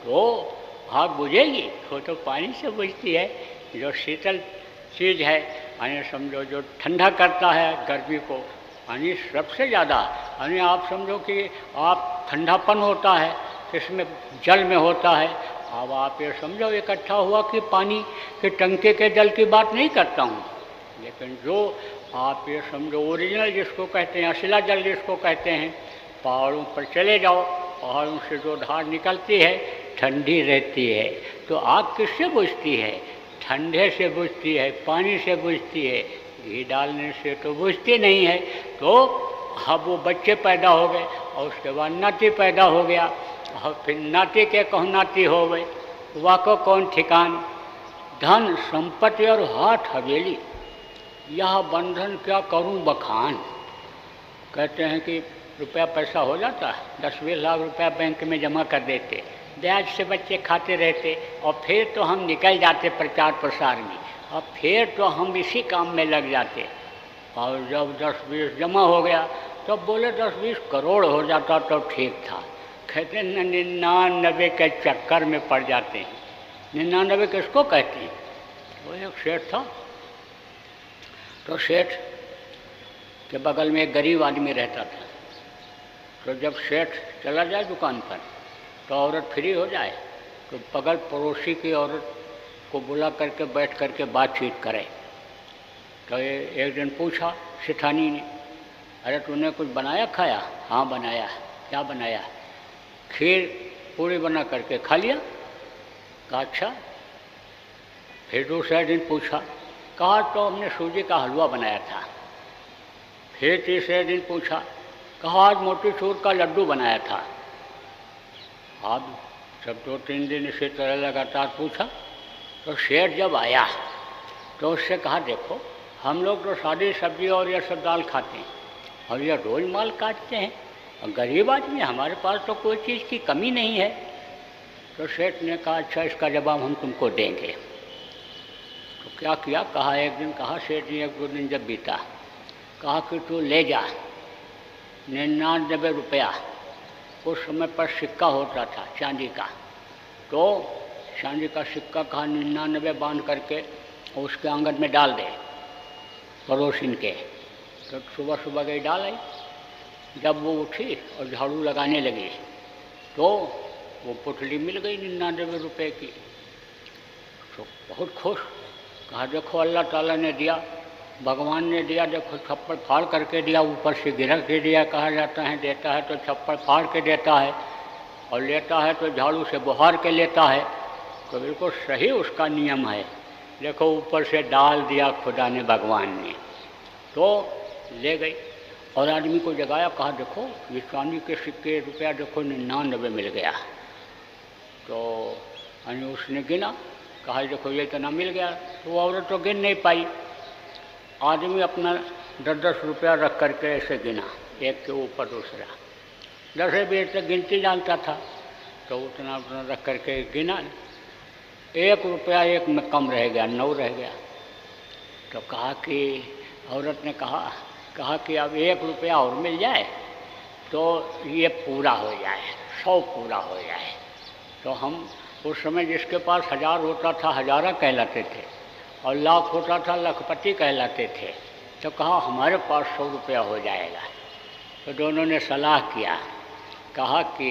तो आग बुझेगी, वो तो पानी से बुझती है। जो शीतल चीज़ है, यानी समझो जो ठंडा करता है गर्मी को, यानी सबसे ज़्यादा, यानी आप समझो कि आप ठंडापन होता है इसमें जल में होता है। अब आप ये समझो इकट्ठा हुआ कि पानी के टंके के जल की बात नहीं करता हूँ, लेकिन जो आप ये समझो ओरिजिनल जिसको कहते हैं, असला जल जिसको कहते हैं, पहाड़ों पर चले जाओ, पहाड़ों से जो धार निकलती है ठंडी रहती है। तो आग किससे बुझती है? ठंडे से बुझती है, पानी से बुझती है, घी डालने से तो बुझती नहीं है। तो अब वो बच्चे पैदा हो गए और उसके बाद नाती पैदा हो गया और फिर नाती के कौन नाती हो गए, वाको कौन ठिकान। धन संपत्ति और हाथ हवेली, यह बंधन क्या करूं बखान। कहते हैं कि रुपया पैसा हो जाता है, 10-20 लाख रुपया बैंक में जमा कर देते, ब्याज से बच्चे खाते रहते और फिर तो हम निकल जाते प्रचार प्रसार में, और फिर तो हम इसी काम में लग जाते। और जब 10-20 जमा हो गया तो बोले 10-20 करोड़ हो जाता तो ठीक था। कहते 99 के चक्कर में पड़ जाते हैं। 99 किसको कहते हैं? वो एक सेठ था, तो सेठ के बगल में एक गरीब आदमी रहता था। तो जब सेठ चला जाए दुकान पर तो औरत फ्री हो जाए तो बगल पड़ोसी की औरत को बुला करके बैठ करके बातचीत करे। तो एक दिन पूछा सेठानी ने, अरे तूने कुछ बनाया खाया? हाँ बनाया। क्या बनाया? खीर पूरी बना करके खा लिया। कहा अच्छा। फिर दूसरे दिन पूछा, कहा तो हमने सूजी का हलवा बनाया था। फिर तीसरे दिन पूछा, कहा आज मोतीचूर का लड्डू बनाया था। अब जब 2-3 दिन इसी तरह लगातार पूछा तो शेर जब आया तो उससे कहा देखो हम लोग तो सादी सब्जी और यह सब दाल खाते हैं और यह रोज माल काटते हैं और गरीब आदमी, हमारे पास तो कोई चीज़ की कमी नहीं है। तो सेठ ने कहा अच्छा इसका जवाब हम तुमको देंगे। तो क्या किया? कहा एक दिन, कहा सेठ जी 1-2 दिन जब बीता, कहा कि तू ले जा 99 रुपया। उस समय पर सिक्का होता था चांदी का, तो चांदी का सिक्का कहा 99 बांध करके उसके आंगन में डाल दे पड़ोसिन के। तो सुबह सुबह गई डाल आई। जब वो उठी और झाड़ू लगाने लगी तो वो पुतली मिल गई 99 रुपये की। तो बहुत खुश। कहा देखो अल्लाह ताला ने दिया, भगवान ने दिया, देखो छप्पड़ फाड़ करके दिया, ऊपर से गिरक के दिया। कहा जाता है देता है तो छप्पड़ फाड़ के देता है और लेता है तो झाड़ू से बुहार के लेता है। तो बिल्कुल सही उसका नियम है। देखो ऊपर से डाल दिया खुदा ने, भगवान ने, तो ले गई और आदमी को जगाया। कहा देखो ये चांदी के सिक्के रुपया देखो 99 मिल गया। तो उसने गिना, कहा देखो ये इतना मिल गया। तो वो औरत तो गिन नहीं पाई। आदमी अपना 10-10 रुपया रख करके ऐसे गिना, एक के ऊपर दूसरा, 10-20 तक गिनती जानता था। तो उतना उतना रख करके गिना, 1 रुपया एक में कम रह गया, 9 रह गया। तो कहा कि औरत ने कहा कि अब 1 रुपया और मिल जाए तो ये पूरा हो जाए, 100 पूरा हो जाए। तो हम उस समय जिसके पास 1000 होता था हजारा कहलाते थे और लाख होता था लखपति कहलाते थे। तो कहा हमारे पास 100 रुपया हो जाएगा। तो दोनों ने सलाह किया, कहा कि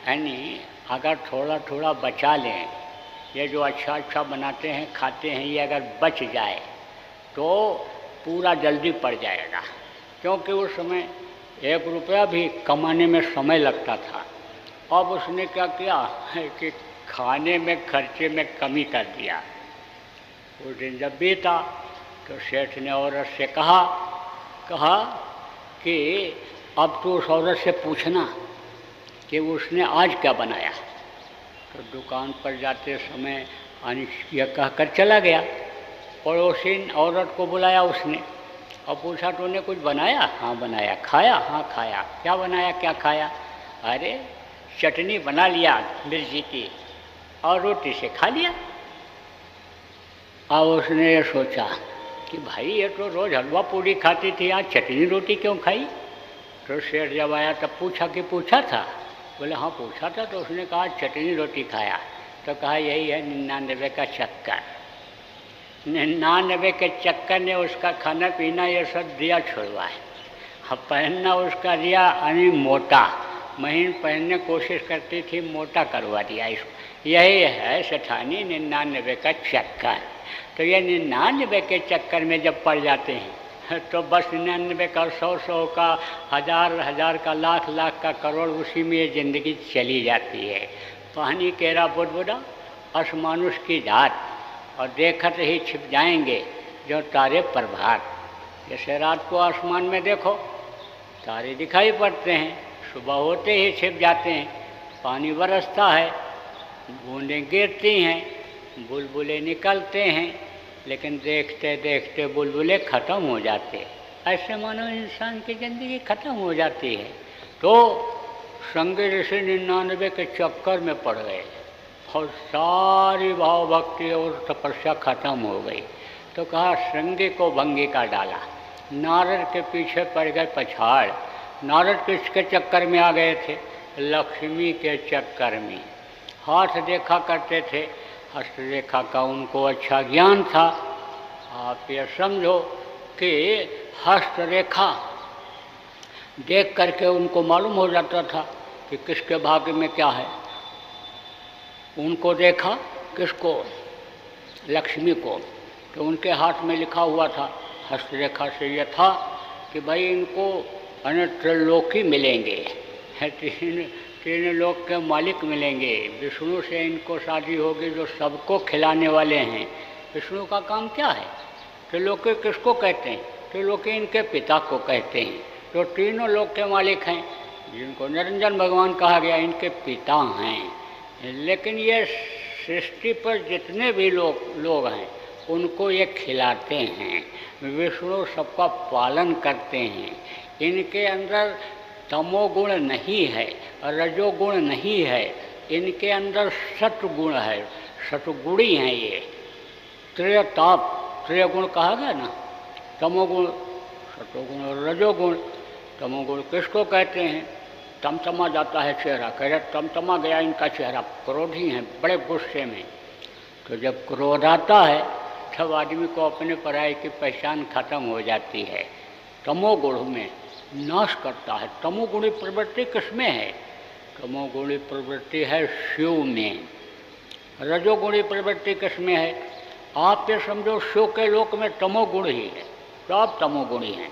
यानी अगर थोड़ा थोड़ा बचा लें, ये जो अच्छा अच्छा बनाते हैं खाते हैं ये अगर बच जाए तो पूरा जल्दी पड़ जाएगा। क्योंकि उस समय 1 रुपया भी कमाने में समय लगता था। अब उसने क्या किया कि खाने में खर्चे में कमी कर दिया। उस दिन जब बीता तो सेठ ने औरत से कहा कि अब तो उस औरत से पूछना कि उसने आज क्या बनाया। तो दुकान पर जाते समय यह कहकर चला गया। पड़ोसिन औरत को बुलाया उसने और पूछा तूने कुछ बनाया? हाँ बनाया। खाया? हाँ खाया। क्या बनाया, क्या खाया? अरे चटनी बना लिया मिर्ची की और रोटी से खा लिया। और उसने ये सोचा कि भाई ये तो रोज़ हलवा पूड़ी खाती थी, आज चटनी रोटी क्यों खाई? तो सेठ जब आया तब पूछा कि पूछा था? बोले हाँ पूछा था। तो उसने कहा चटनी रोटी खाया। तो कहा यही है 99 का चक्कर। 99 के चक्कर ने उसका खाना पीना ये सब दिया छुड़वाए। अब पहनना उसका दिया यानी मोटा, महीन पहनने कोशिश करती थी, मोटा करवा दिया इसको। यही है सेठानी 99 का चक्कर। तो ये 99 के चक्कर में जब पड़ जाते हैं तो बस 99 का 100 का 1000 का लाख का करोड़, उसी में ये ज़िंदगी चली जाती है। पानी केरा बुदबुदा असमानुष की जात और देखत ही छिप जाएंगे जो तारे प्रभात। जैसे रात को आसमान में देखो तारे दिखाई पड़ते हैं, सुबह होते ही छिप जाते हैं, पानी बरसता है, बूंदें गिरती हैं, बुलबुले निकलते हैं, लेकिन देखते देखते बुलबुले ख़त्म हो जाते। ऐसे मानो इंसान की ज़िंदगी ख़त्म हो जाती है। तो संगे ऋषि 99 के चक्कर में पड़ गए और सारी भाव भक्ति और तपस्या खत्म हो गई। तो कहा संगे को भंगी का डाला। नारद के पीछे पड़ गए पछाड़। नारद किसके चक्कर में आ गए थे? लक्ष्मी के चक्कर में। हाथ देखा करते थे, हस्तरेखा का उनको अच्छा ज्ञान था। आप ये समझो कि हस्तरेखा देख करके उनको मालूम हो जाता था कि किसके भाग्य में क्या है। उनको देखा, किसको? लक्ष्मी को। तो उनके हाथ में लिखा हुआ था हस्तरेखा से, यह था कि भाई इनको त्रिलोकी मिलेंगे, तीन लोक के मालिक मिलेंगे, विष्णु से इनको शादी होगी जो सबको खिलाने वाले हैं। विष्णु का काम क्या है? त्रिलोकी किसको कहते हैं? त्रिलोकी इनके पिता को कहते हैं, जो तीनों लोक के मालिक हैं, जिनको निरंजन भगवान कहा गया, इनके पिता हैं। लेकिन ये सृष्टि पर जितने भी लोग हैं उनको ये खिलाते हैं। विष्णु सबका पालन करते हैं। इनके अंदर तमोगुण नहीं है, रजोगुण नहीं है, इनके अंदर सत्गुण है, सतगुणी हैं ये। त्रयताप, त्रयगुण कहा गया ना, तमोगुण, सतोगुण और रजोगुण। तमोगुण किसको कहते हैं? तमतमा जाता है चेहरा, कह रहे तमतमा गया इनका चेहरा, क्रोधी हैं, बड़े गुस्से में। तो जब क्रोध आता है तब आदमी को अपने पराये की पहचान खत्म हो जाती है। तमोगुण में नाश करता है। तमोगुणी प्रवृत्ति किसमें है? तमोगुणी प्रवृत्ति है शिव में। रजोगुणी प्रवृत्ति किसमें है? आप ये समझो शिव के लोक में तमोगुण ही है, तो आप तमोगुणी हैं।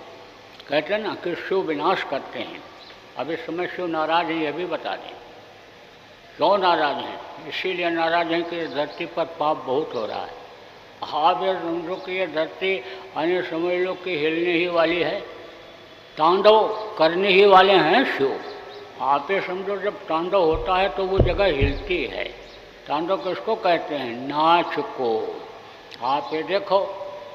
कहते हैं ना कि शिव विनाश करते हैं। अब इस समय शिव नाराज है, यह भी बता दें क्यों नाराज हैं। इसीलिए नाराज हैं कि धरती पर पाप बहुत हो रहा है। आप ये समझो कि ये धरती अन्य समझ लो कि हिलने ही वाली है, तांडव करने ही वाले हैं शिव। आप ये समझो जब तांडव होता है तो वो जगह हिलती है। तांडव किसको कहते हैं? नाच को। आप ये देखो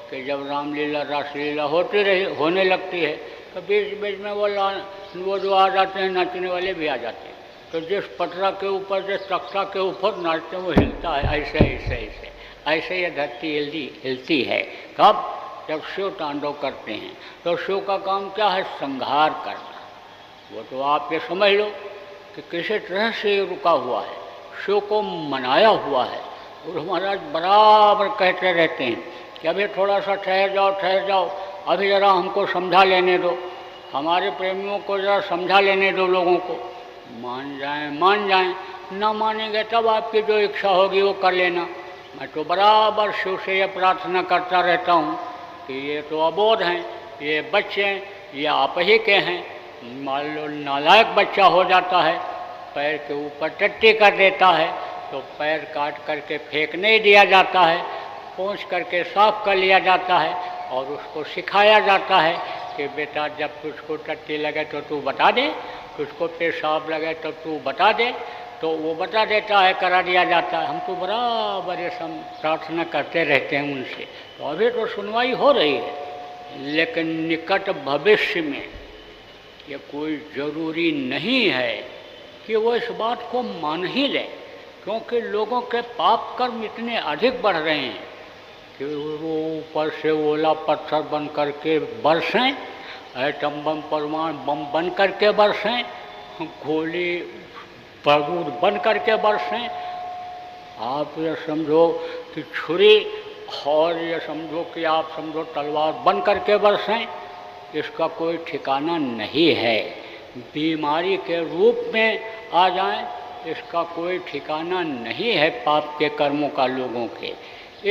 कि जब रामलीला रासलीला होने लगती है तो बीच बीच में वो जो आ जाते हैं नाचने वाले भी आ जाते हैं। तो जिस पटरा के ऊपर, जिस तख्ता के ऊपर नाचते हैं वो हिलता है, ऐसे ऐसे ऐसे ऐसे ये धरती हिलती है। कब? जब शिव तांडव करते हैं। तो शिव का काम क्या है? संहार करना। वो तो आप ये समझ लो कि किसी तरह से ये रुका हुआ है, शिव को मनाया हुआ है। और महाराज बराबर कहते रहते हैं कि अभी थोड़ा सा ठहर जाओ, अभी ज़रा हमको समझा लेने दो, हमारे प्रेमियों को ज़रा समझा लेने दो, लोगों को मान जाएं, ना मानेंगे तब आपकी जो इच्छा होगी वो कर लेना। मैं तो बराबर शिव से ये प्रार्थना करता रहता हूँ कि ये तो अबोध हैं, ये बच्चे हैं, ये आप ही के हैं। मान लो नालायक बच्चा हो जाता है, पैर के ऊपर टट्टी कर देता है तो पैर काट करके फेंक नहीं दिया जाता है, पोंछ करके साफ कर लिया जाता है और उसको सिखाया जाता है कि बेटा जब तुझको टट्टी लगे तो तू बता दे, तुझको पेशाब लगे तो तू बता दे। तो वो बता देता है, करा दिया जाता है। हम तो बराबर ये सब प्रार्थना करते रहते हैं उनसे। तो अभी तो सुनवाई हो रही है, लेकिन निकट भविष्य में ये कोई ज़रूरी नहीं है कि वो इस बात को मान ही ले, क्योंकि लोगों के पाप कर्म इतने अधिक बढ़ रहे हैं कि वो ऊपर से ओला पत्थर बन करके बरसें, एटम बम परमाणु बम बन करके बरसें, गोली बारूद बन करके बरसें। आप ये समझो कि छुरी, और ये समझो कि आप समझो तलवार बन करके बरसें। इसका कोई ठिकाना नहीं है। बीमारी के रूप में आ जाएं, इसका कोई ठिकाना नहीं है पाप के कर्मों का लोगों के।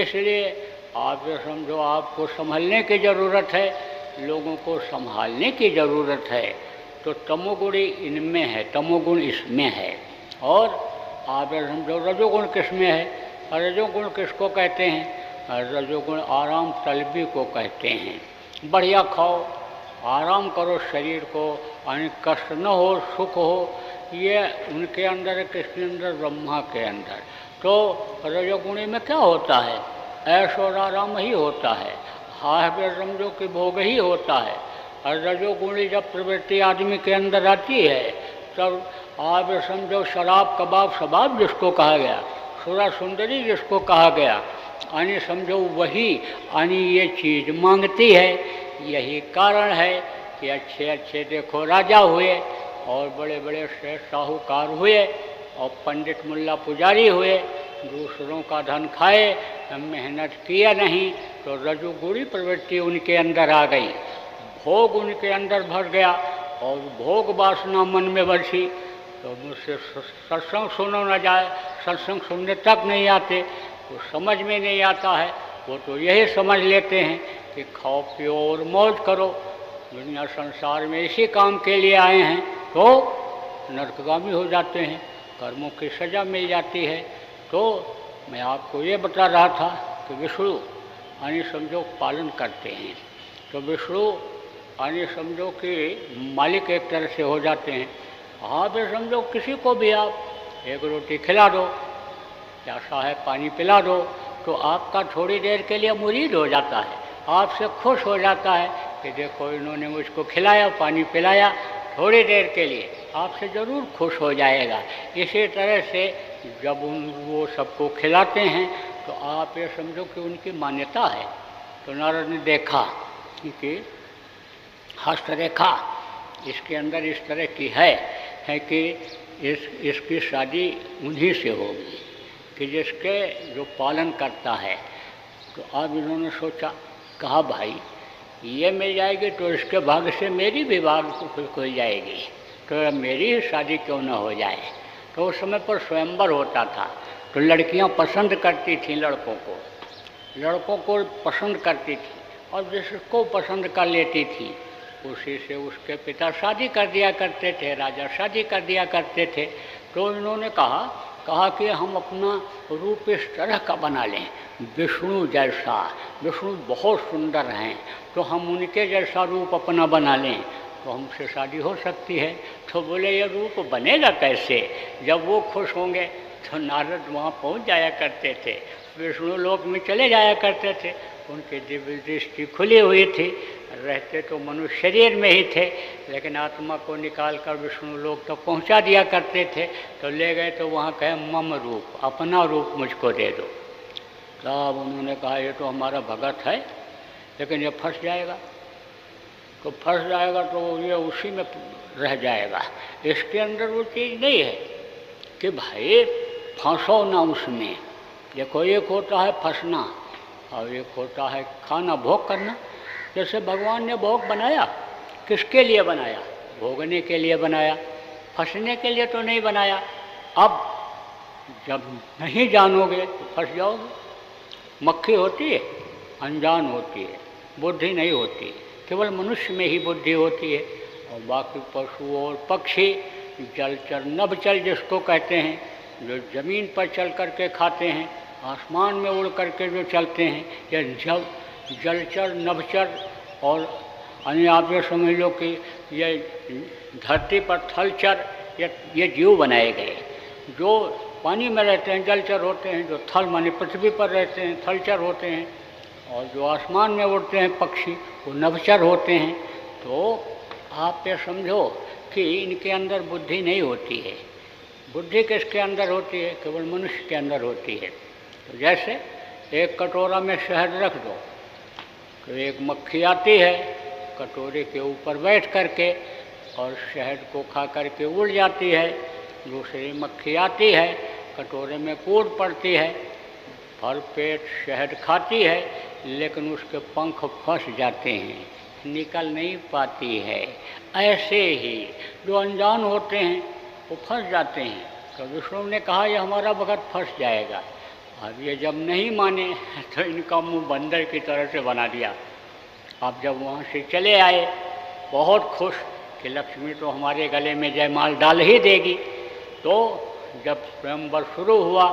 इसलिए आप ये समझो आपको संभलने की ज़रूरत है, लोगों को संभालने की ज़रूरत है। तो तमोगुणी इनमें है, तमोगुण इसमें है। और आप ये समझो रजोगुण किसमें है? रजोगुण किसको कहते हैं? रजोगुण आराम तलबी को कहते हैं। बढ़िया खाओ, आराम करो शरीर को, यानी कष्ट न हो, सुख हो, ये उनके अंदर है। किसके अंदर? ब्रह्मा के अंदर। तो रजोगुणी में क्या होता है? ऐश और आराम ही होता है, हाय समझो कि भोग ही होता है। और रजोगुणी जब प्रवृत्ति आदमी के अंदर आती है तब आप समझो शराब कबाब शबाब जिसको कहा गया, सुरा सुंदरी जिसको कहा गया, यानी समझो वही यानी ये चीज़ मांगती है। यही कारण है कि अच्छे अच्छे देखो राजा हुए और बड़े बड़े साहूकार हुए और पंडित मुल्ला पुजारी हुए, दूसरों का धन खाए, मेहनत किया नहीं, तो रजोगुणी प्रवृत्ति उनके अंदर आ गई, भोग उनके अंदर भर गया और भोग वासना मन में बसी। तो मुझसे सत्संग सुनो न जाए, सत्संग सुनने तक नहीं आते, तो समझ में नहीं आता है। वो तो यही समझ लेते हैं कि खाओ पियो और मौज करो। दुनिया संसार में इसी काम के लिए आए हैं तो नरकगामी हो जाते हैं, कर्मों की सज़ा मिल जाती है। तो मैं आपको ये बता रहा था कि विष्णु यानी समझो पालन करते हैं, तो विष्णु यानी समझो कि मालिक एक तरह से हो जाते हैं। आप ये समझो किसी को भी आप एक रोटी खिला दो, प्यासा है पानी पिला दो, तो आपका थोड़ी देर के लिए मुरीद हो जाता है, आपसे खुश हो जाता है कि देखो इन्होंने मुझको खिलाया पानी पिलाया, थोड़ी देर के लिए आपसे ज़रूर खुश हो जाएगा। इसी तरह से जब वो सबको खिलाते हैं तो आप ये समझो कि उनकी मान्यता है। तो नारद ने देखा कि हस्तरेखा इसके अंदर इस तरह की है कि इसकी शादी उन्हीं से होगी कि जिसके जो पालन करता है। तो अब इन्होंने सोचा, कहा भाई ये मिल जाएगी तो इसके भाग्य से मेरी भी भाग्य खुल जाएगी, तो मेरी ही शादी क्यों ना हो जाए। तो उस समय पर स्वयंवर होता था, तो लड़कियां पसंद करती थीं लड़कों को पसंद करती थी, और जिसको पसंद कर लेती थी उसी से उसके पिता शादी कर दिया करते थे, राजा शादी कर दिया करते थे। तो इन्होंने कहा कि हम अपना रूप इस तरह का बना लें, विष्णु जैसा, विष्णु बहुत सुंदर हैं, तो हम उनके जैसा रूप अपना बना लें तो हमसे शादी हो सकती है। तो बोले ये रूप बनेगा कैसे, जब वो खुश होंगे। तो नारद वहाँ पहुँच जाया करते थे, विष्णु लोक में चले जाया करते थे, उनकी दिव्य दृष्टि खुली हुई थी, रहते तो मनुष्य शरीर में ही थे, लेकिन आत्मा को निकाल कर विष्णु लोक तक पहुँचा दिया करते थे। तो ले गए तो वहाँ कहे मम रूप, अपना रूप मुझको दे दो। तब उन्होंने कहा ये तो हमारा भगत है, लेकिन ये फंस जाएगा, तो फंस जाएगा तो ये उसी में रह जाएगा, इसके अंदर वो चीज़ नहीं है कि भाई फंसो ना उसमें। देखो एक होता है फंसना और एक होता है खाना, भोग करना। जैसे भगवान ने भोग बनाया, किसके लिए बनाया, भोगने के लिए बनाया, फंसने के लिए तो नहीं बनाया। अब जब नहीं जानोगे तो फंस जाओगे। मक्खी होती है अनजान होती है, बुद्धि नहीं होती, केवल मनुष्य में ही बुद्धि होती है, और बाकी पशु और पक्षी जलचर नभचर जिसको कहते हैं, जो ज़मीन पर चल कर के खाते हैं, आसमान में उड़ कर के जो चलते हैं, ये जलचर नभचर और अन्य आप ये समझ लो कि ये धरती पर थलचर, ये जीव बनाए गए। जो पानी में रहते हैं जलचर होते हैं, जो थल माने पृथ्वी पर रहते हैं थलचर होते हैं, और जो आसमान में उड़ते हैं पक्षी वो नभचर होते हैं। तो आप ये समझो कि इनके अंदर बुद्धि नहीं होती है। बुद्धि किसके अंदर होती है, केवल मनुष्य के अंदर होती है। तो जैसे एक कटोरा में शहद रख दो तो एक मक्खी आती है कटोरे के ऊपर बैठ करके और शहद को खा करके उड़ जाती है। दूसरी मक्खी आती है कटोरे में कूद पड़ती है, भर पेट शहद खाती है, लेकिन उसके पंख फंस जाते हैं, निकल नहीं पाती है। ऐसे ही जो अनजान होते हैं वो फंस जाते हैं। तो विष्णु ने कहा ये हमारा भगत फंस जाएगा। अब ये जब नहीं माने तो इनका मुंह बंदर की तरह से बना दिया। अब जब वहाँ से चले आए बहुत खुश कि लक्ष्मी तो हमारे गले में जयमाल डाल ही देगी। तो जब स्वयंवर शुरू हुआ,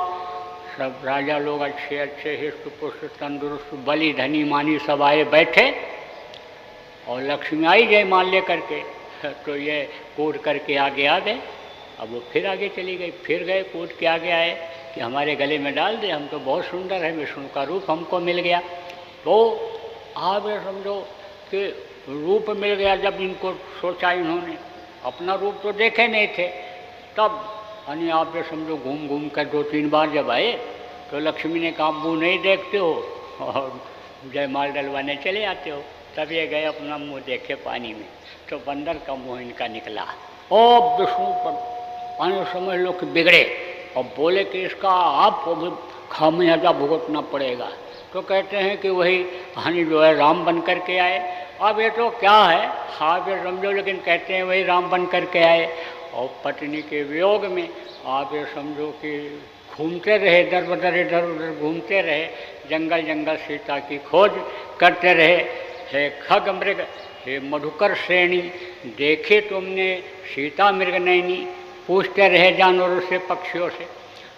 सब राजा लोग अच्छे अच्छे हिष्ट पुष्ट तंदुरुस्त बली धनी मानी सब आए बैठे, और लक्ष्मी आई जयमाल ले करके, तो ये कूद करके आगे आ गए। अब वो फिर आगे चली गई, फिर गए कूद के आगे आए कि हमारे गले में डाल दे, हम तो बहुत सुंदर है, विष्णु का रूप हमको मिल गया। तो आप ये समझो कि रूप मिल गया। जब इनको सोचा इन्होंने, अपना रूप तो देखे नहीं थे, तब यानी आप ये समझो घूम घूम कर 2-3 बार जब आए तो लक्ष्मी ने कहा मुँह नहीं देखते हो और जयमाल डलवाने चले आते हो। तब ये गए अपना मुँह देखे पानी में, तो बंदर का मुँह इनका निकला और विष्णु पर पानी समझ लो कि बिगड़े और बोले कि इसका आपको भी खामियाजा भुगतना पड़ेगा। तो कहते हैं कि वही हानि जो है राम बन करके आए। अब ये तो क्या है, आप ये समझो, लेकिन कहते हैं वही राम बन करके आए और पत्नी के वियोग में आप ये समझो कि घूमते रहे, दर बदर इधर उधर घूमते रहे, जंगल जंगल सीता की खोज करते रहे। हे खग मृग हे मधुकर श्रेणी, देखे तुमने सीता मृग नैनी, पूछते रहे जानवरों से पक्षियों से।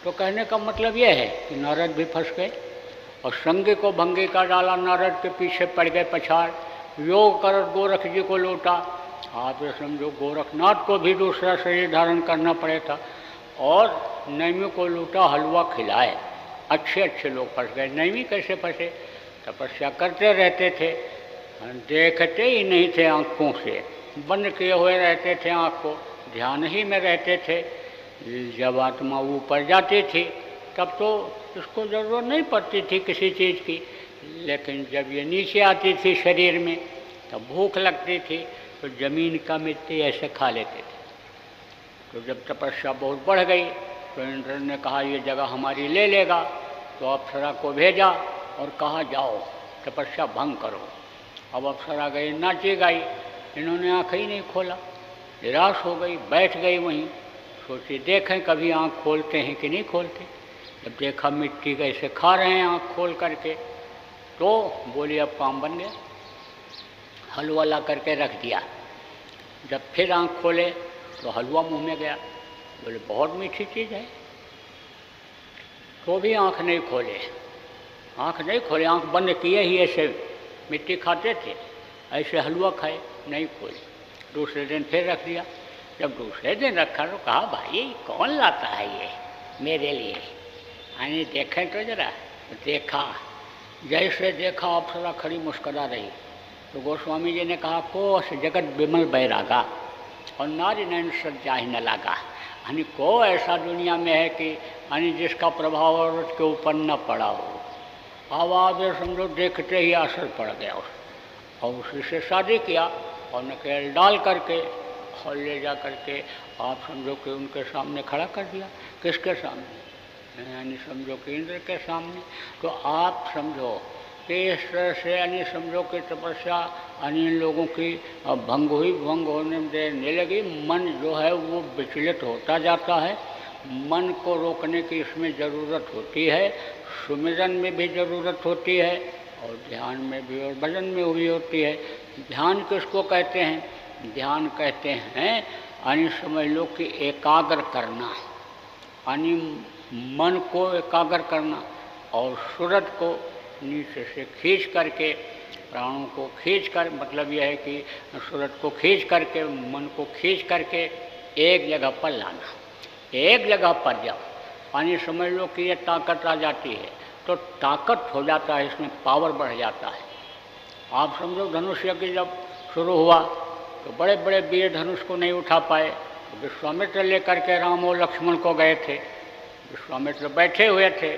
तो कहने का मतलब यह है कि नारद भी फंस गए और संगे को भंगे का डाला, नारद के पीछे पड़ गए पछाड़। योग कर गोरख जी को लूटा। आप ये समझो गोरखनाथ को भी दूसरा शरीर धारण करना पड़े था और नैमी को लूटा, हलवा खिलाए। अच्छे अच्छे लोग फंस गए। नैमी कैसे फंसे? तपस्या करते रहते थे, देखते ही नहीं थे, आँखों से बंद किए हुए रहते थे, आँख को ध्यान ही में रहते थे। जब आत्मा ऊपर जाती थी तब तो उसको ज़रूरत नहीं पड़ती थी किसी चीज़ की, लेकिन जब ये नीचे आती थी शरीर में तब भूख लगती थी तो ज़मीन का मिट्टी ऐसे खा लेते थे। तो जब तपस्या बहुत बढ़ गई तो इंद्र ने कहा ये जगह हमारी ले लेगा, तो अप्सरा को भेजा और कहा जाओ तपस्या भंग करो। अब अप्सरा गई, नाची गई, इन्होंने आँख ही नहीं खोला, निराश हो गई, बैठ गई वहीं। सोची देखें कभी आँख खोलते हैं कि नहीं खोलते। जब देखा मिट्टी कैसे खा रहे हैं आँख खोल करके, तो बोली अब काम बन गया, हलवा ला करके रख दिया। जब फिर आँख खोले तो हलवा मुंह में गया। बोले बहुत मीठी चीज़ है, तो भी आँख नहीं खोले, आँख नहीं खोले, आँख बंद किए ही ऐसे मिट्टी खाते थे, ऐसे हलवा खाए, नहीं खोले। दूसरे दिन फिर रख दिया। जब दूसरे दिन रखा तो कहा भाई कौन लाता है ये मेरे लिए, यानी देखें तो जरा। देखा, जैसे देखा अप्सरा खड़ी मुस्कुरा रही। तो गोस्वामी जी ने कहा कोश जगत विमल बैरागा और नारी नैन सज्जा ही न लागा। यानी को ऐसा दुनिया में है कि यानी जिसका प्रभाव और उसके ऊपर न पड़ा हो। अब आप ये समझो देखते ही असर पड़ गया उस, और उसी से शादी किया और नकेल डाल करके और ले जा करके आप समझो कि उनके सामने खड़ा कर दिया। किसके सामने? यानी समझो कि इंद्र के सामने। तो आप समझो कि इस तरह से यानी समझो कि तपस्या यानी इन लोगों की भंग हुई, भंग होने देने लगी। मन जो है वो विचलित होता जाता है। मन को रोकने की इसमें ज़रूरत होती है, सुमिरन में भी ज़रूरत होती है और ध्यान में भी और भजन में भी होती है। ध्यान किसको कहते हैं? ध्यान कहते हैं यानी समझ लो कि एकाग्र करना, यानी मन को एकाग्र करना और सूरत को नीचे से खींच करके, प्राणों को खींच कर, मतलब यह है कि सूरत को खींच करके, मन को खींच करके एक जगह पर लाना। एक जगह पर जाओ, यानी समझ लो कि ये ताकत आ जाती है तो ताकत हो जाता है, इसमें पावर बढ़ जाता है। आप समझो धनुष यज्ञ जब शुरू हुआ तो बड़े बड़े वीर धनुष को नहीं उठा पाए, तो विश्वामित्र लेकर के राम और लक्ष्मण को गए थे। विश्वामित्र बैठे हुए थे,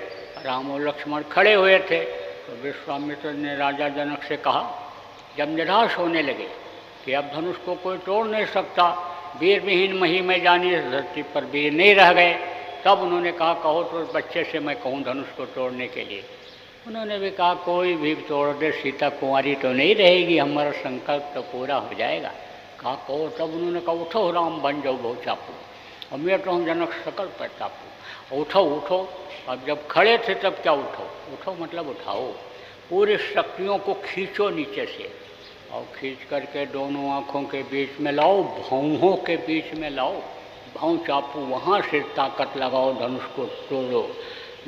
राम और लक्ष्मण खड़े हुए थे। तो विश्वामित्र ने राजा जनक से कहा, जब निराश होने लगे कि अब धनुष को कोई तोड़ नहीं सकता, वीर विहीन मही में जानी, धरती पर वीर नहीं रह गए, तब उन्होंने कहा कहो तो बच्चे से मैं कहूँ धनुष को तोड़ने के लिए। उन्होंने भी कहा कोई भी तोड़ दे, सीता कुंवारी तो नहीं रहेगी, हमारा संकल्प तो पूरा हो जाएगा। कहा कहो, तब उन्होंने कहा उठो राम बन जाओ बहु चापू, और मैं तो हम जनक सकल पर टापू। उठो उठो। अब जब खड़े थे तब क्या उठो? उठो मतलब उठाओ, पूरी शक्तियों को खींचो नीचे से और खींच करके दोनों आँखों के बीच में लाओ, भौहों के बीच में लाओ, भाव चापू, वहाँ से ताकत लगाओ, धनुष को तोड़ो।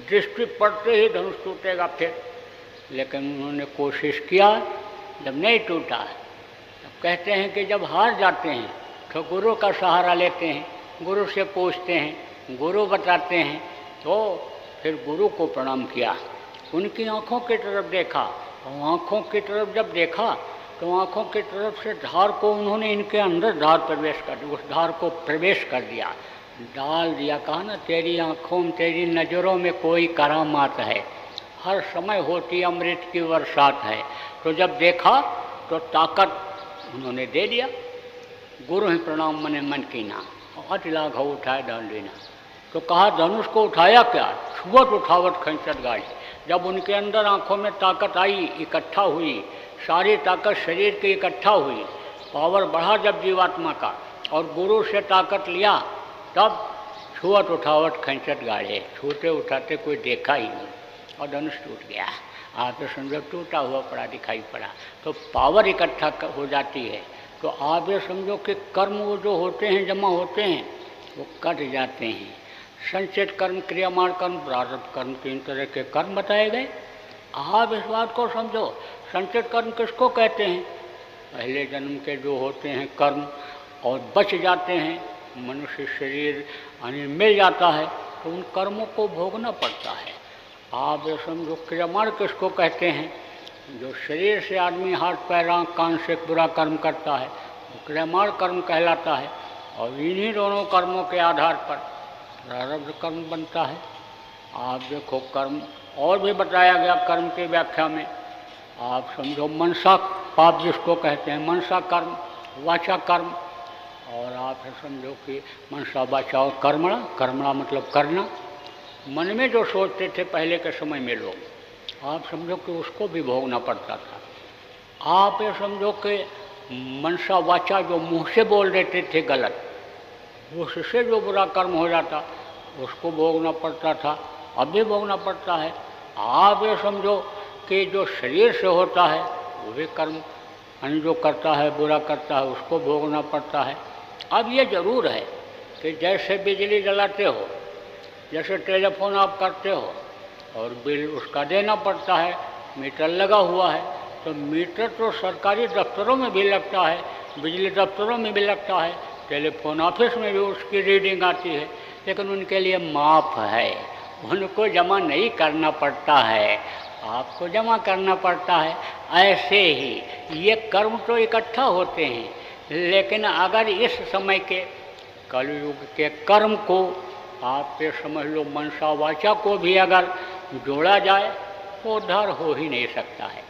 दृष्टि पड़ते ही धनुष टूटेगा फिर। लेकिन उन्होंने कोशिश किया, जब नहीं टूटा तब कहते हैं कि जब हार जाते हैं तो गुरु का सहारा लेते हैं, गुरु से पूछते हैं, गुरु बताते हैं। तो फिर गुरु को प्रणाम किया, उनकी आँखों की तरफ देखा, और आँखों की तरफ जब देखा तो आँखों की तरफ से धार को उन्होंने इनके अंदर धार प्रवेश कर दी, उस धार को प्रवेश कर दिया, डाल दिया। कहा ना तेरी आँखों में, तेरी नज़रों में कोई करामात है, हर समय होती अमृत की बरसात है। तो जब देखा तो ताकत उन्होंने दे दिया। गुरु ही प्रणाम मने मन कीना, अति लाघव उठाए डाल देना। तो कहा धनुष को उठाया क्या? छुअत उठावट खंचत गाड़ी। जब उनके अंदर आँखों में ताकत आई, इकट्ठा हुई, सारी ताकत शरीर की इकट्ठा हुई, पावर बढ़ा जब जीवात्मा का, और गुरु से ताकत लिया, तब छुअत उठावट खंचत गाड़े, छूटे उठाते कोई देखा ही नहीं और धनुष टूट गया। आप ये समझो टूटा हुआ पड़ा दिखाई पड़ा, तो पावर इकट्ठा हो जाती है। तो आप ये समझो कि कर्म वो जो होते हैं, जमा होते हैं, वो कट जाते हैं। संचित कर्म, क्रियामान कर्म, प्रारब्ध कर्म, 3 तरह के कर्म बताए गए। आप इस बात को समझो, संचित कर्म किसको कहते हैं? पहले जन्म के जो होते हैं कर्म और बच जाते हैं, मनुष्य शरीर यानी मिल जाता है, तो उन कर्मों को भोगना पड़ता है। आप ये समझो क्रियामान किसको कहते हैं? जो शरीर से आदमी हाथ पैर आँख कान से बुरा कर्म करता है, वो क्रियामान कर्म कहलाता है। और इन्हीं दोनों कर्मों के आधार पर प्रारब्ध कर्म बनता है। आप देखो कर्म और भी बताया गया कर्म की व्याख्या में। आप समझो मनसा पाप जिसको कहते हैं, मनसा कर्म, वाचा कर्म, और आप समझो कि मनसा वाचा और कर्मणा, कर्मणा मतलब करना, मन में जो सोचते थे पहले के समय में लोग, आप समझो कि उसको भी भोगना पड़ता था। आप ये समझो कि मनसा वाचा जो मुँह से बोल देते थे गलत, उससे जो बुरा कर्म हो जाता उसको भोगना पड़ता था, अब भी भोगना पड़ता है। आप ये समझो कि जो शरीर से होता है वो भी कर्म यानी जो करता है बुरा करता है उसको भोगना पड़ता है। अब ये जरूर है कि जैसे बिजली जलाते हो, जैसे टेलीफोन आप करते हो और बिल उसका देना पड़ता है, मीटर लगा हुआ है, तो मीटर तो सरकारी दफ्तरों में भी लगता है, बिजली दफ्तरों में भी लगता है, टेलीफोन ऑफिस में भी उसकी रीडिंग आती है, लेकिन उनके लिए माफ़ है, उनको जमा नहीं करना पड़ता है, आपको जमा करना पड़ता है। ऐसे ही ये कर्म तो इकट्ठा होते हैं, लेकिन अगर इस समय के कलयुग के कर्म को आप ये समझ लो मनसा वाचा को भी अगर जोड़ा जाए तो उद्धार हो ही नहीं सकता है।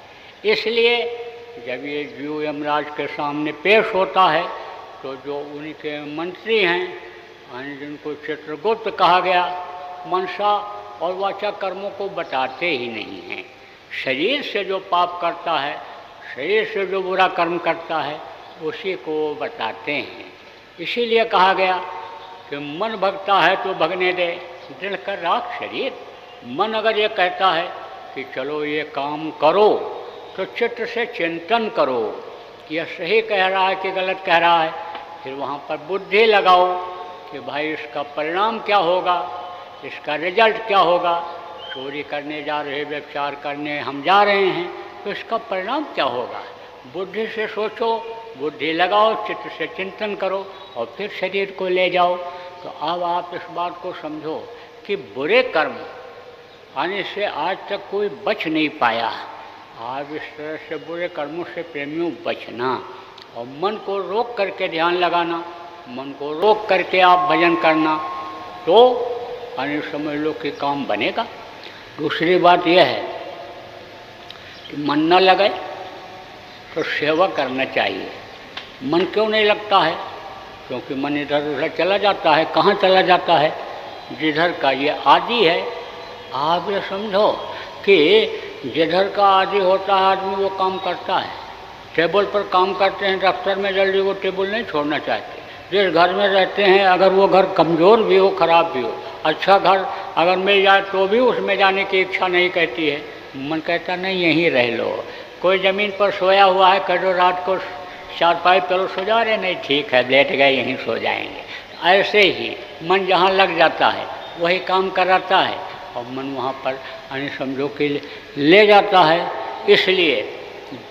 इसलिए जब ये जीव यमराज के सामने पेश होता है तो जो उनके मंत्री हैं जिनको चित्रगुप्त कहा गया, मनसा और वाचा कर्मों को बताते ही नहीं हैं। शरीर से जो पाप करता है, शरीर से जो बुरा कर्म करता है, उसी को बताते हैं। इसीलिए कहा गया कि मन भगता है तो भगने दे, दृढ़ कर राख शरीर। मन अगर ये कहता है कि चलो ये काम करो, तो चित्त से चिंतन करो कि यह सही कह रहा है कि गलत कह रहा है, फिर वहाँ पर बुद्धि लगाओ कि भाई इसका परिणाम क्या होगा, इसका रिजल्ट क्या होगा। चोरी करने जा रहे, व्यभिचार करने हम जा रहे हैं, तो इसका परिणाम क्या होगा। बुद्धि से सोचो, बुद्धि लगाओ, चित्त से चिंतन करो और फिर शरीर को ले जाओ। तो अब आप इस बात को समझो कि बुरे कर्म आने से आज तक कोई बच नहीं पाया। आप इस तरह से बुरे कर्मों से प्रेमियों बचना और मन को रोक करके ध्यान लगाना, मन को रोक करके आप भजन करना, तो आने समझ लो कि काम बनेगा। दूसरी बात यह है कि मन न लगे तो सेवा करना चाहिए। मन क्यों नहीं लगता है? क्योंकि मन इधर उधर चला जाता है। कहाँ चला जाता है? जिधर का ये आदि है। आप ये समझो कि जिधर का आदि होता है आदमी वो काम करता है। टेबल पर काम करते हैं दफ्तर में, जल्दी वो टेबल नहीं छोड़ना चाहते। जिस घर में रहते हैं अगर वो घर कमज़ोर भी हो, ख़राब भी हो, अच्छा घर अगर मिल जाए तो भी उसमें जाने की इच्छा नहीं कहती है। मन कहता नहीं यहीं रह लो। कोई ज़मीन पर सोया हुआ है, कह दो रात को चारपाई पर सो जा रहे, नहीं ठीक है लेट गए यहीं सो जाएंगे। ऐसे ही मन जहाँ लग जाता है वही काम कराता है और मन वहाँ पर यानी समझो कि ले जाता है। इसलिए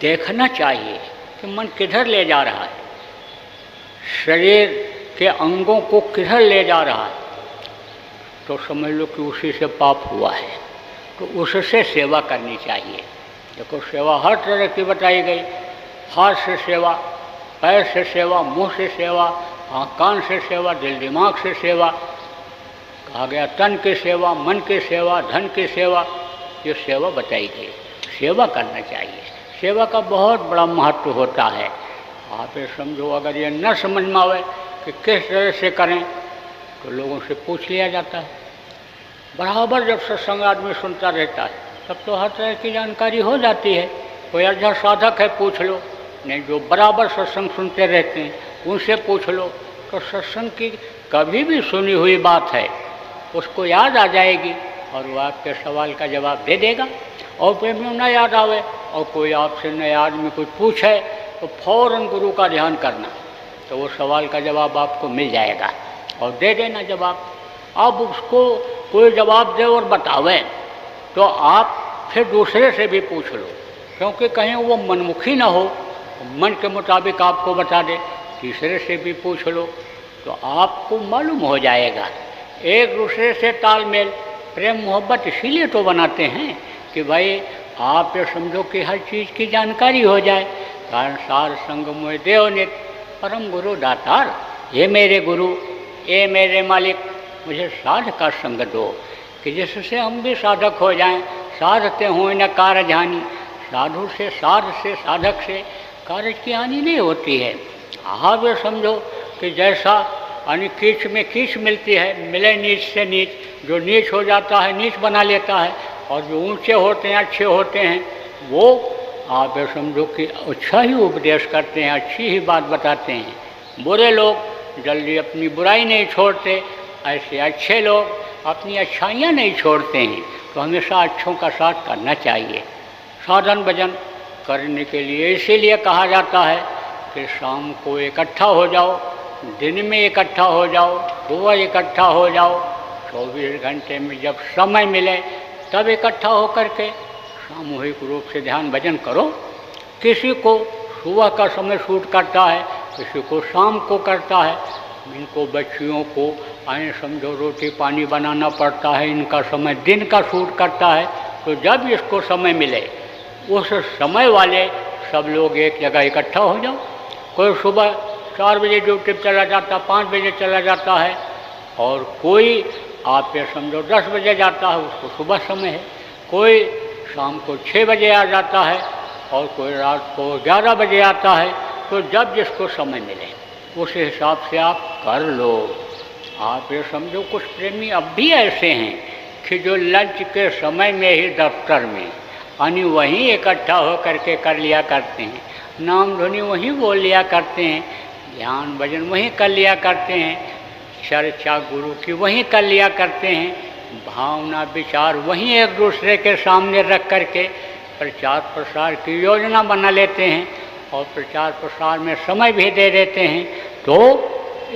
देखना चाहिए कि मन किधर ले जा रहा है, शरीर के अंगों को किधर ले जा रहा है, तो समझ लो कि उसी से पाप हुआ है। तो उससे सेवा करनी चाहिए। देखो सेवा हर तरह की बताई गई। हाथ से सेवा, पैर से सेवा, मुंह से सेवा, आँख कान से सेवा, दिल दिमाग से सेवा, कहा गया तन की सेवा, मन की सेवा, धन की सेवा, ये सेवा बताई गई। सेवा करना चाहिए। सेवा का बहुत बड़ा महत्व होता है। आप ये समझो अगर ये न समझ में आवे कि किस तरह से करें तो लोगों से पूछ लिया जाता है। बराबर जब सत्संग आदमी सुनता रहता है तब तो हर तरह की जानकारी हो जाती है। कोई अच्छा साधक है पूछ लो, नहीं जो बराबर सत्संग सुनते रहते हैं उनसे पूछ लो, तो सत्संग की कभी भी सुनी हुई बात है उसको याद आ जाएगी और वो आपके सवाल का जवाब दे देगा। और प्रेमियों न याद आवे और कोई आपसे नया आदमी कुछ पूछे तो फौरन गुरु का ध्यान करना, तो वो सवाल का जवाब आपको मिल जाएगा और दे देना जवाब। अब उसको कोई जवाब दे और बतावे तो आप फिर दूसरे से भी पूछ लो, क्योंकि कहीं वो मनमुखी ना हो, मन के मुताबिक आपको बता दे। तीसरे से भी पूछ लो तो आपको मालूम हो जाएगा। एक दूसरे से तालमेल, प्रेम मोहब्बत इसीलिए तो बनाते हैं कि भाई आप ये समझो कि हर चीज़ की जानकारी हो जाए। कारण सार संग मोह देव नित परम गुरु दातार, ये मेरे गुरु, ये मेरे मालिक, मुझे साध का संग दो कि जिससे हम भी साधक हो जाएं। साधते हों न कारज हानि, साधु से साधक से कारज की हानि नहीं होती है। आप ये समझो कि जैसा यानी कीच में कीच मिलती है, मिले नीच से नीच, जो नीच हो जाता है नीच बना लेता है, और जो ऊंचे होते हैं अच्छे होते हैं वो आप ये समझो कि अच्छा ही उपदेश करते हैं, अच्छी ही बात बताते हैं। बुरे लोग जल्दी अपनी बुराई नहीं छोड़ते, ऐसे अच्छे लोग अपनी अच्छाइयाँ नहीं छोड़ते हैं। तो हमेशा अच्छों का साथ करना चाहिए। साधन भजन करने के लिए इसीलिए कहा जाता है कि शाम को इकट्ठा हो जाओ, दिन में इकट्ठा हो जाओ, सुबह इकट्ठा हो जाओ, 24 घंटे में जब समय मिले तब इकट्ठा हो करके सामूहिक रूप से ध्यान भजन करो। किसी को सुबह का समय सूट करता है, किसी को शाम को करता है। इनको बच्चियों को आए समझो रोटी पानी बनाना पड़ता है, इनका समय दिन का सूट करता है। तो जब इसको समय मिले उस समय वाले सब लोग एक जगह इकट्ठा हो जाओ। कोई सुबह 4 बजे ड्यूटी पर चला जाता, 5 बजे चला जाता है, और कोई आप ये समझो 10 बजे जाता है, उसको सुबह समय है। कोई शाम को 6 बजे आ जाता है और कोई रात को 11 बजे आता है। तो जब जिसको समय मिले उस हिसाब से आप कर लो। आप ये समझो कुछ प्रेमी अब भी ऐसे हैं कि जो लंच के समय में ही दफ्तर में यानी वहीं इकट्ठा हो करके कर लिया करते हैं, नाम धुनी वहीं बोल लिया करते हैं, ध्यान भजन वहीं कर लिया करते हैं, चर्चा गुरु की वहीं कर लिया करते हैं, भावना विचार वहीं एक दूसरे के सामने रख करके प्रचार प्रसार की योजना बना लेते हैं और प्रचार प्रसार में समय भी दे देते हैं। तो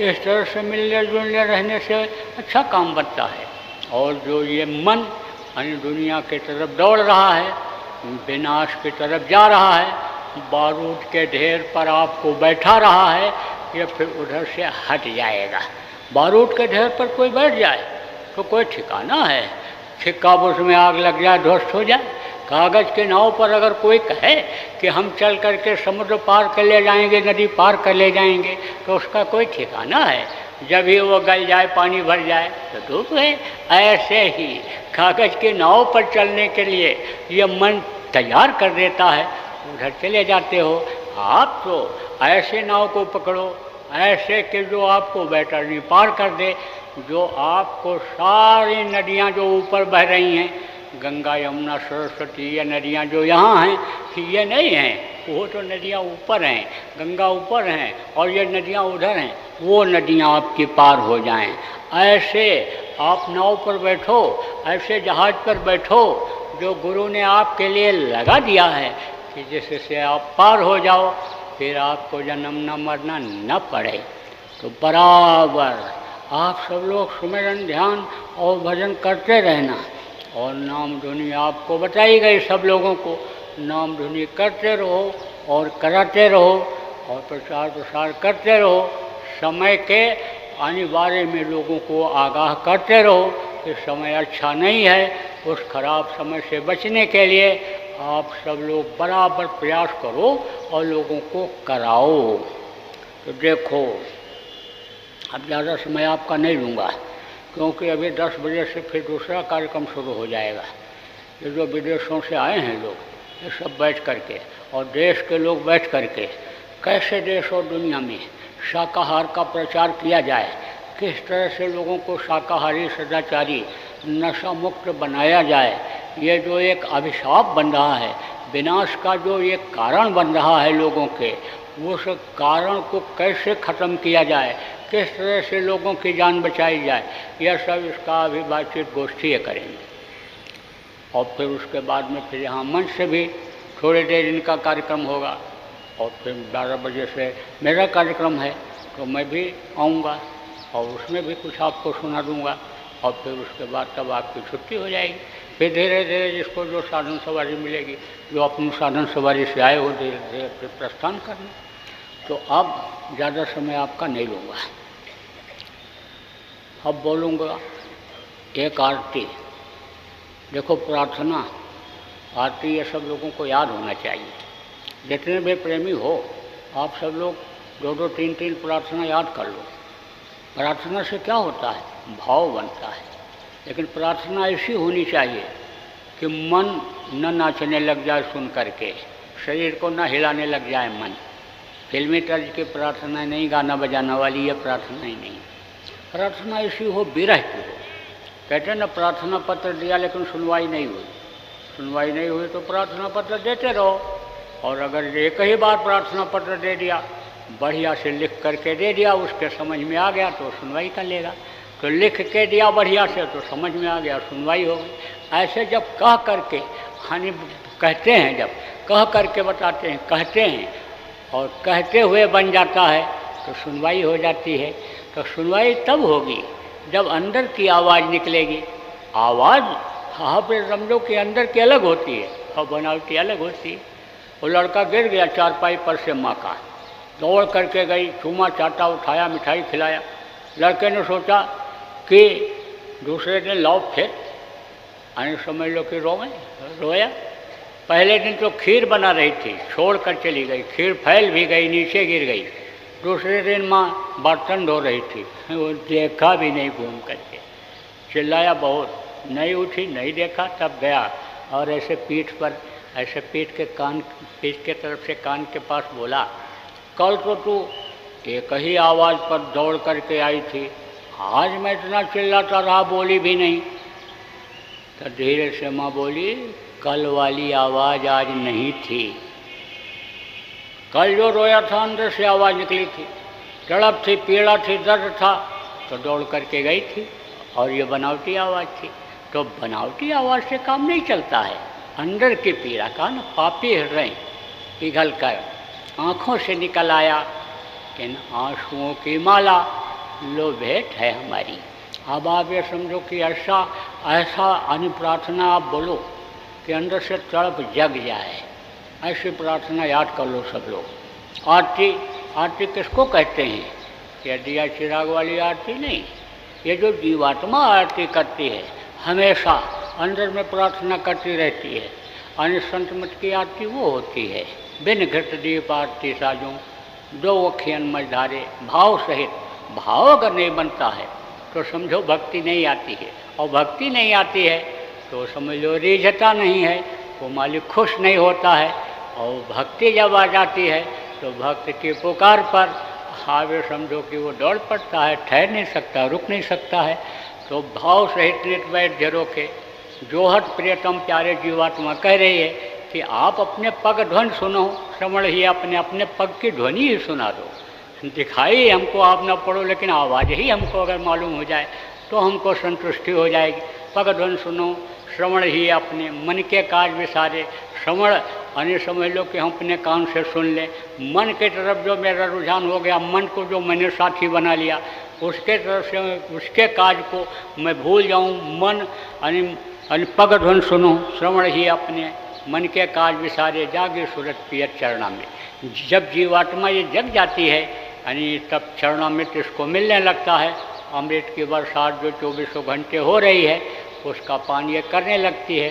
इस तरह से मिलने जुलने रहने से अच्छा काम बनता है। और जो ये मन यानी दुनिया की तरफ दौड़ रहा है, विनाश की तरफ जा रहा है, बारूद के ढेर पर आपको बैठा रहा है, ये फिर उधर से हट जाएगा। बारूद के ढेर पर कोई बैठ जाए तो कोई ठिकाना है, छिक्का उसमें आग लग जाए, ध्वस्त हो जाए। कागज़ के नाव पर अगर कोई कहे कि हम चल करके समुद्र पार कर ले जाएंगे, नदी पार कर ले जाएंगे, तो उसका कोई ठिकाना है। जब ही वो गल जाए, पानी भर जाए तो धूप है। ऐसे ही कागज़ के नाव पर चलने के लिए ये मन तैयार कर देता है, उधर चले जाते हो। आप तो ऐसे नाव को पकड़ो, ऐसे कि जो आपको बैतरनी पार कर दे, जो आपको सारी नदियाँ जो ऊपर बह रही हैं, गंगा यमुना सरस्वती, ये नदियाँ जो यहाँ हैं कि ये नहीं हैं, वो तो नदियाँ ऊपर हैं, गंगा ऊपर हैं और ये नदियाँ उधर हैं, वो नदियाँ आपकी पार हो जाएं। ऐसे आप नाव पर बैठो, ऐसे जहाज़ पर बैठो जो गुरु ने आपके लिए लगा दिया है कि जिससे आप पार हो जाओ, फिर आपको जन्म न मरना न पड़े। तो बराबर आप सब लोग सुमिरन ध्यान और भजन करते रहना। और नाम धुनी आपको बताई गई, सब लोगों को नाम धुनी करते रहो और कराते रहो और प्रचार प्रसार करते रहो। समय के अनिवार्य में लोगों को आगाह करते रहो कि समय अच्छा नहीं है। उस खराब समय से बचने के लिए आप सब लोग बराबर प्रयास करो और लोगों को कराओ। तो देखो, अब ज़्यादा समय आपका नहीं लूँगा, क्योंकि अभी 10 बजे से फिर दूसरा कार्यक्रम शुरू हो जाएगा। ये जो विदेशों से आए हैं लोग, ये सब बैठ करके और देश के लोग बैठ करके कैसे देश और दुनिया में शाकाहार का प्रचार किया जाए, किस तरह से लोगों को शाकाहारी सदाचारी नशा मुक्त बनाया जाए, ये जो एक अभिशाप बन रहा है, विनाश का जो एक कारण बन रहा है लोगों के, उस कारण को कैसे ख़त्म किया जाए, किस तरह से लोगों की जान बचाई जाए, यह सब इसका अभी बातचीत गोष्ठी करेंगे। और फिर उसके बाद में फिर यहाँ मंच से भी थोड़ी देर इनका कार्यक्रम होगा, और फिर 12 बजे से मेरा कार्यक्रम है, तो मैं भी आऊँगा और उसमें भी कुछ आपको सुना दूँगा, और फिर उसके बाद तब आपकी छुट्टी हो जाएगी। फिर धीरे धीरे जिसको जो साधन सवारी मिलेगी, जो अपनी साधन सवारी से आए हो, धीरे धीरे फिर प्रस्थान करना। तो अब ज़्यादा समय आपका नहीं लूँगा। अब बोलूँगा एक आरती। देखो, प्रार्थना आरती ये सब लोगों को याद होना चाहिए। जितने भी प्रेमी हो आप सब लोग 2-2, 3-3 प्रार्थना याद कर लो। प्रार्थना से क्या होता है? भाव बनता है। लेकिन प्रार्थना ऐसी होनी चाहिए कि मन न नाचने लग जाए सुन करके, शरीर को न हिलाने लग जाए मन। फिल्मी तर्ज की प्रार्थना नहीं, गाना बजाना वाली ये प्रार्थना ही नहीं। प्रार्थना ऐसी हो, विरह की हो। कहते हैं ना, प्रार्थना पत्र दिया लेकिन सुनवाई नहीं हुई। सुनवाई नहीं हुई तो प्रार्थना पत्र देते रहो, और अगर एक ही बार प्रार्थना पत्र दे दिया, बढ़िया से लिख करके दे दिया, उसके समझ में आ गया तो सुनवाई कर लेगा। तो लिख के दिया बढ़िया से तो समझ में आ गया, सुनवाई हो गई। ऐसे जब कह करके हानि कहते हैं, जब कह करके बताते हैं, कहते हैं और कहते हुए बन जाता है तो सुनवाई हो जाती है। तो सुनवाई तब होगी जब अंदर की आवाज़ निकलेगी। आवाज़ हाँ पे समझो कि अंदर की अलग होती है और बनावटी अलग होती है। वो लड़का गिर गया चारपाई पर से, माँ का दौड़ करके गई, चूमा चाटा, उठाया, मिठाई खिलाया। लड़के ने सोचा कि दूसरे दिन लाओ फिर, आने समझ लो कि रोया। पहले दिन तो खीर बना रही थी, छोड़ कर चली गई, खीर फैल भी गई, नीचे गिर गई। दूसरे दिन माँ बर्तन धो रही थी, वो देखा भी नहीं, घूम करके चिल्लाया बहुत, नहीं उठी, नहीं देखा। तब गया और ऐसे पीठ पर, ऐसे पीठ के तरफ से कान के पास बोला, कल तो तू एक ही आवाज़ पर दौड़ करके आई थी, आज मैं इतना चिल्लाता रहा, बोली भी नहीं। तो धीरे से माँ बोली, कल वाली आवाज़ आज नहीं थी। कल जो रोया था अंदर से आवाज़ निकली थी, तड़प थी, पीड़ा थी, दर्द था, तो दौड़ करके गई थी, और ये बनावटी आवाज़ थी। तो बनावटी आवाज़ से काम नहीं चलता है। अंदर की पीड़ा का न पापी हृदय पिघल कर आँखों से निकल आया, इन आंसुओं की माला लो भेंट है हमारी। अब आप ये समझो कि ऐसा प्रार्थना आप बोलो कि अंदर से तड़प जग जाए। ऐसी प्रार्थना याद कर लो सब लोग। आरती किसको कहते हैं? ये दिया चिराग वाली आरती नहीं, ये जो जीवात्मा आरती करती है, हमेशा अंदर में प्रार्थना करती रहती है। अन्य संत मत की आरती वो होती है, बिन घृत दीप आरती साजों, दो अखियन मझधारे, भाव सहित। भाव अगर नहीं बनता है तो समझो भक्ति नहीं आती है, और भक्ति नहीं आती है तो समझ लो रिझता नहीं है, वो मालिक खुश नहीं होता है। और भक्ति जब आ जाती है तो भक्त की पुकार पर हावे समझो कि वो दौड़ पड़ता है, ठहर नहीं सकता, रुक नहीं सकता है। तो भाव सहित नित बैठ जरो के जोहट प्रियतम प्यारे जीवात्मा कह रही है कि आप अपने पग ध्वनि सुनो, श्रवण ही अपने पग की ध्वनि ही सुना दो। दिखाई हमको आप ना पढ़ो, लेकिन आवाज़ ही हमको अगर मालूम हो जाए तो हमको संतुष्टि हो जाएगी। पग ध्वनि सुनो, श्रवण ही अपने मन के काज विसारे। श्रवण अन्य समझ लो कि हम अपने कान से सुन लें। मन के तरफ जो मेरा रुझान हो गया, मन को जो मैंने साथी बना लिया, उसके तरफ से उसके काज को मैं भूल जाऊँ। मन पग ध्वनि सुनो, श्रवण ही अपने मन के काज विसारे, जागे सूरत पियत चरणा में। जब जीवात्मा ये जग जाती है यानी तब चरणामृत इसको मिलने लगता है। अमृत की बरसात जो 24 घंटे हो रही है उसका पान ये करने लगती है।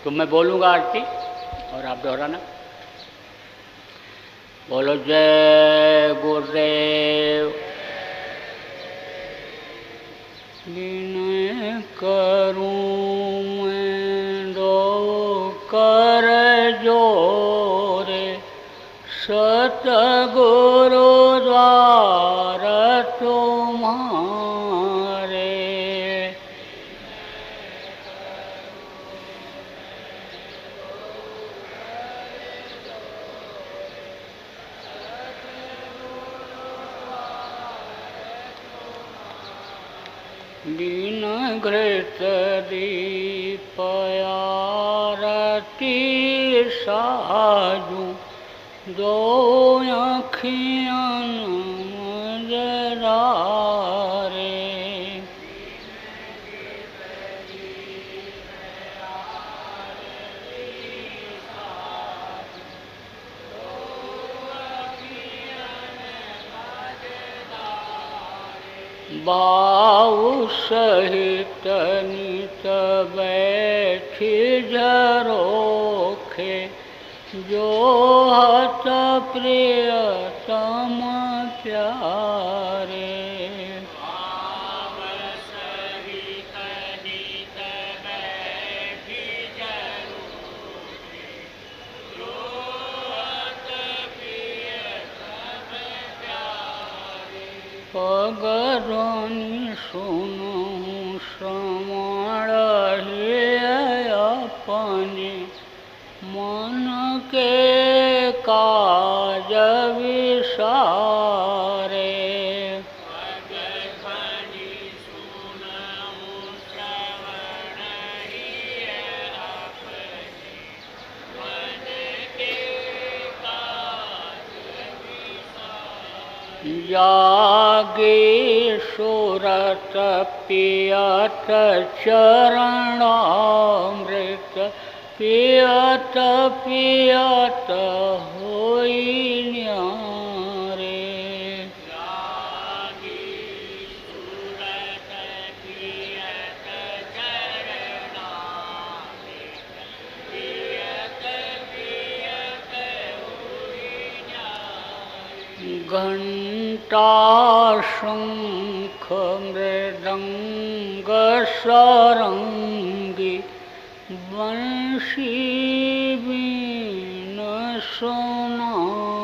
तो मैं बोलूँगा आरती और आप दोहराना। बोलो जय गुरुदेव। विनय करूँ मैं दो कर जोरे, सतगुरु द्वार तुम्हारे। दीन घृत दीपया साजू दो आँखियाँ नजरारे। बाऊ सहित नित बैठी झरोखे जो हत प्रियतम प्यारे। बाऊ सहित नित बैठी झरोखे जो हत प्रियतम प्यारे। पगरनि सुनु श्रवण हे अपने मन के काज विसारे। पगरनि सुनु श्रवण हे अपने मन के काज विसारे। जागे सुरत पियत चरणामृत पियत पियत होई न्यारे। जागे सुरत पियत चरणामृत पियत पियत होई न्यारे। घंटा शंख मृदंग सारंगी बंशी बीन सोनारे।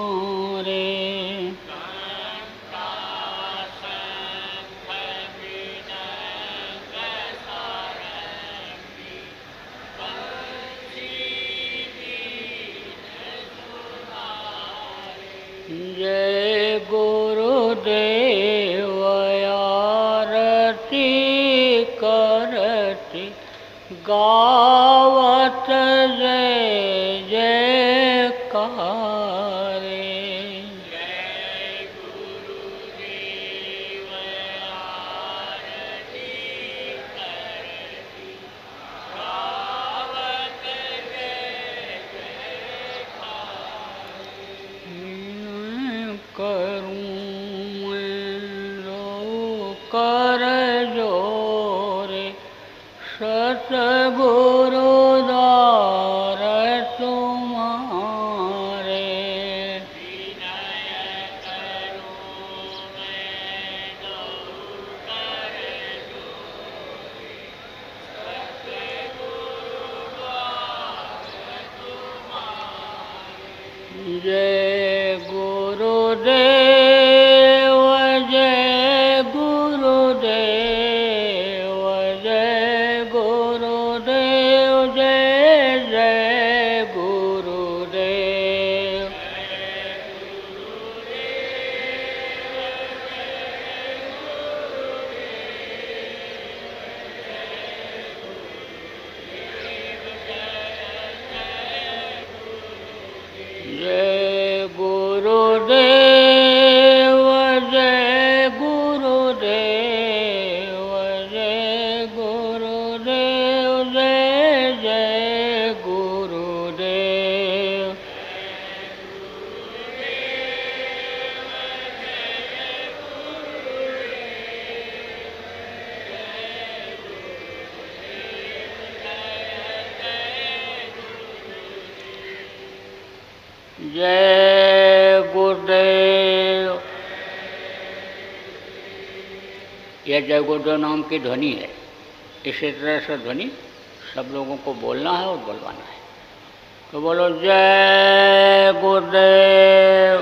घंटा शंख मृदंग सारंगी बंशी बीन सोनारे। जय गुरुदेव आरती करती गावत जय जयकारे। जय गुरुदेव आरती करती गावत जय जयकारे। करूं मैं लो कर जोरे सतगुरु द्वार तुम्हारे। विनय करूं मैं लो कर जोरे सतगुरु द्वार तुम्हारे। जय गुरुदेव जय गुरुदेव जय गुरुदेव जय जय गुरुदेव। जय गुरुदेव जय गुरुदेव जय गुरुदेव जय जय गुरुदेव। जय गुरुदेव। यह जय गुरुदेव नाम की ध्वनि है। इसी तरह से ध्वनि सब लोगों को बोलना है और बुलवाना है। तो बोलो जय गुरुदेव।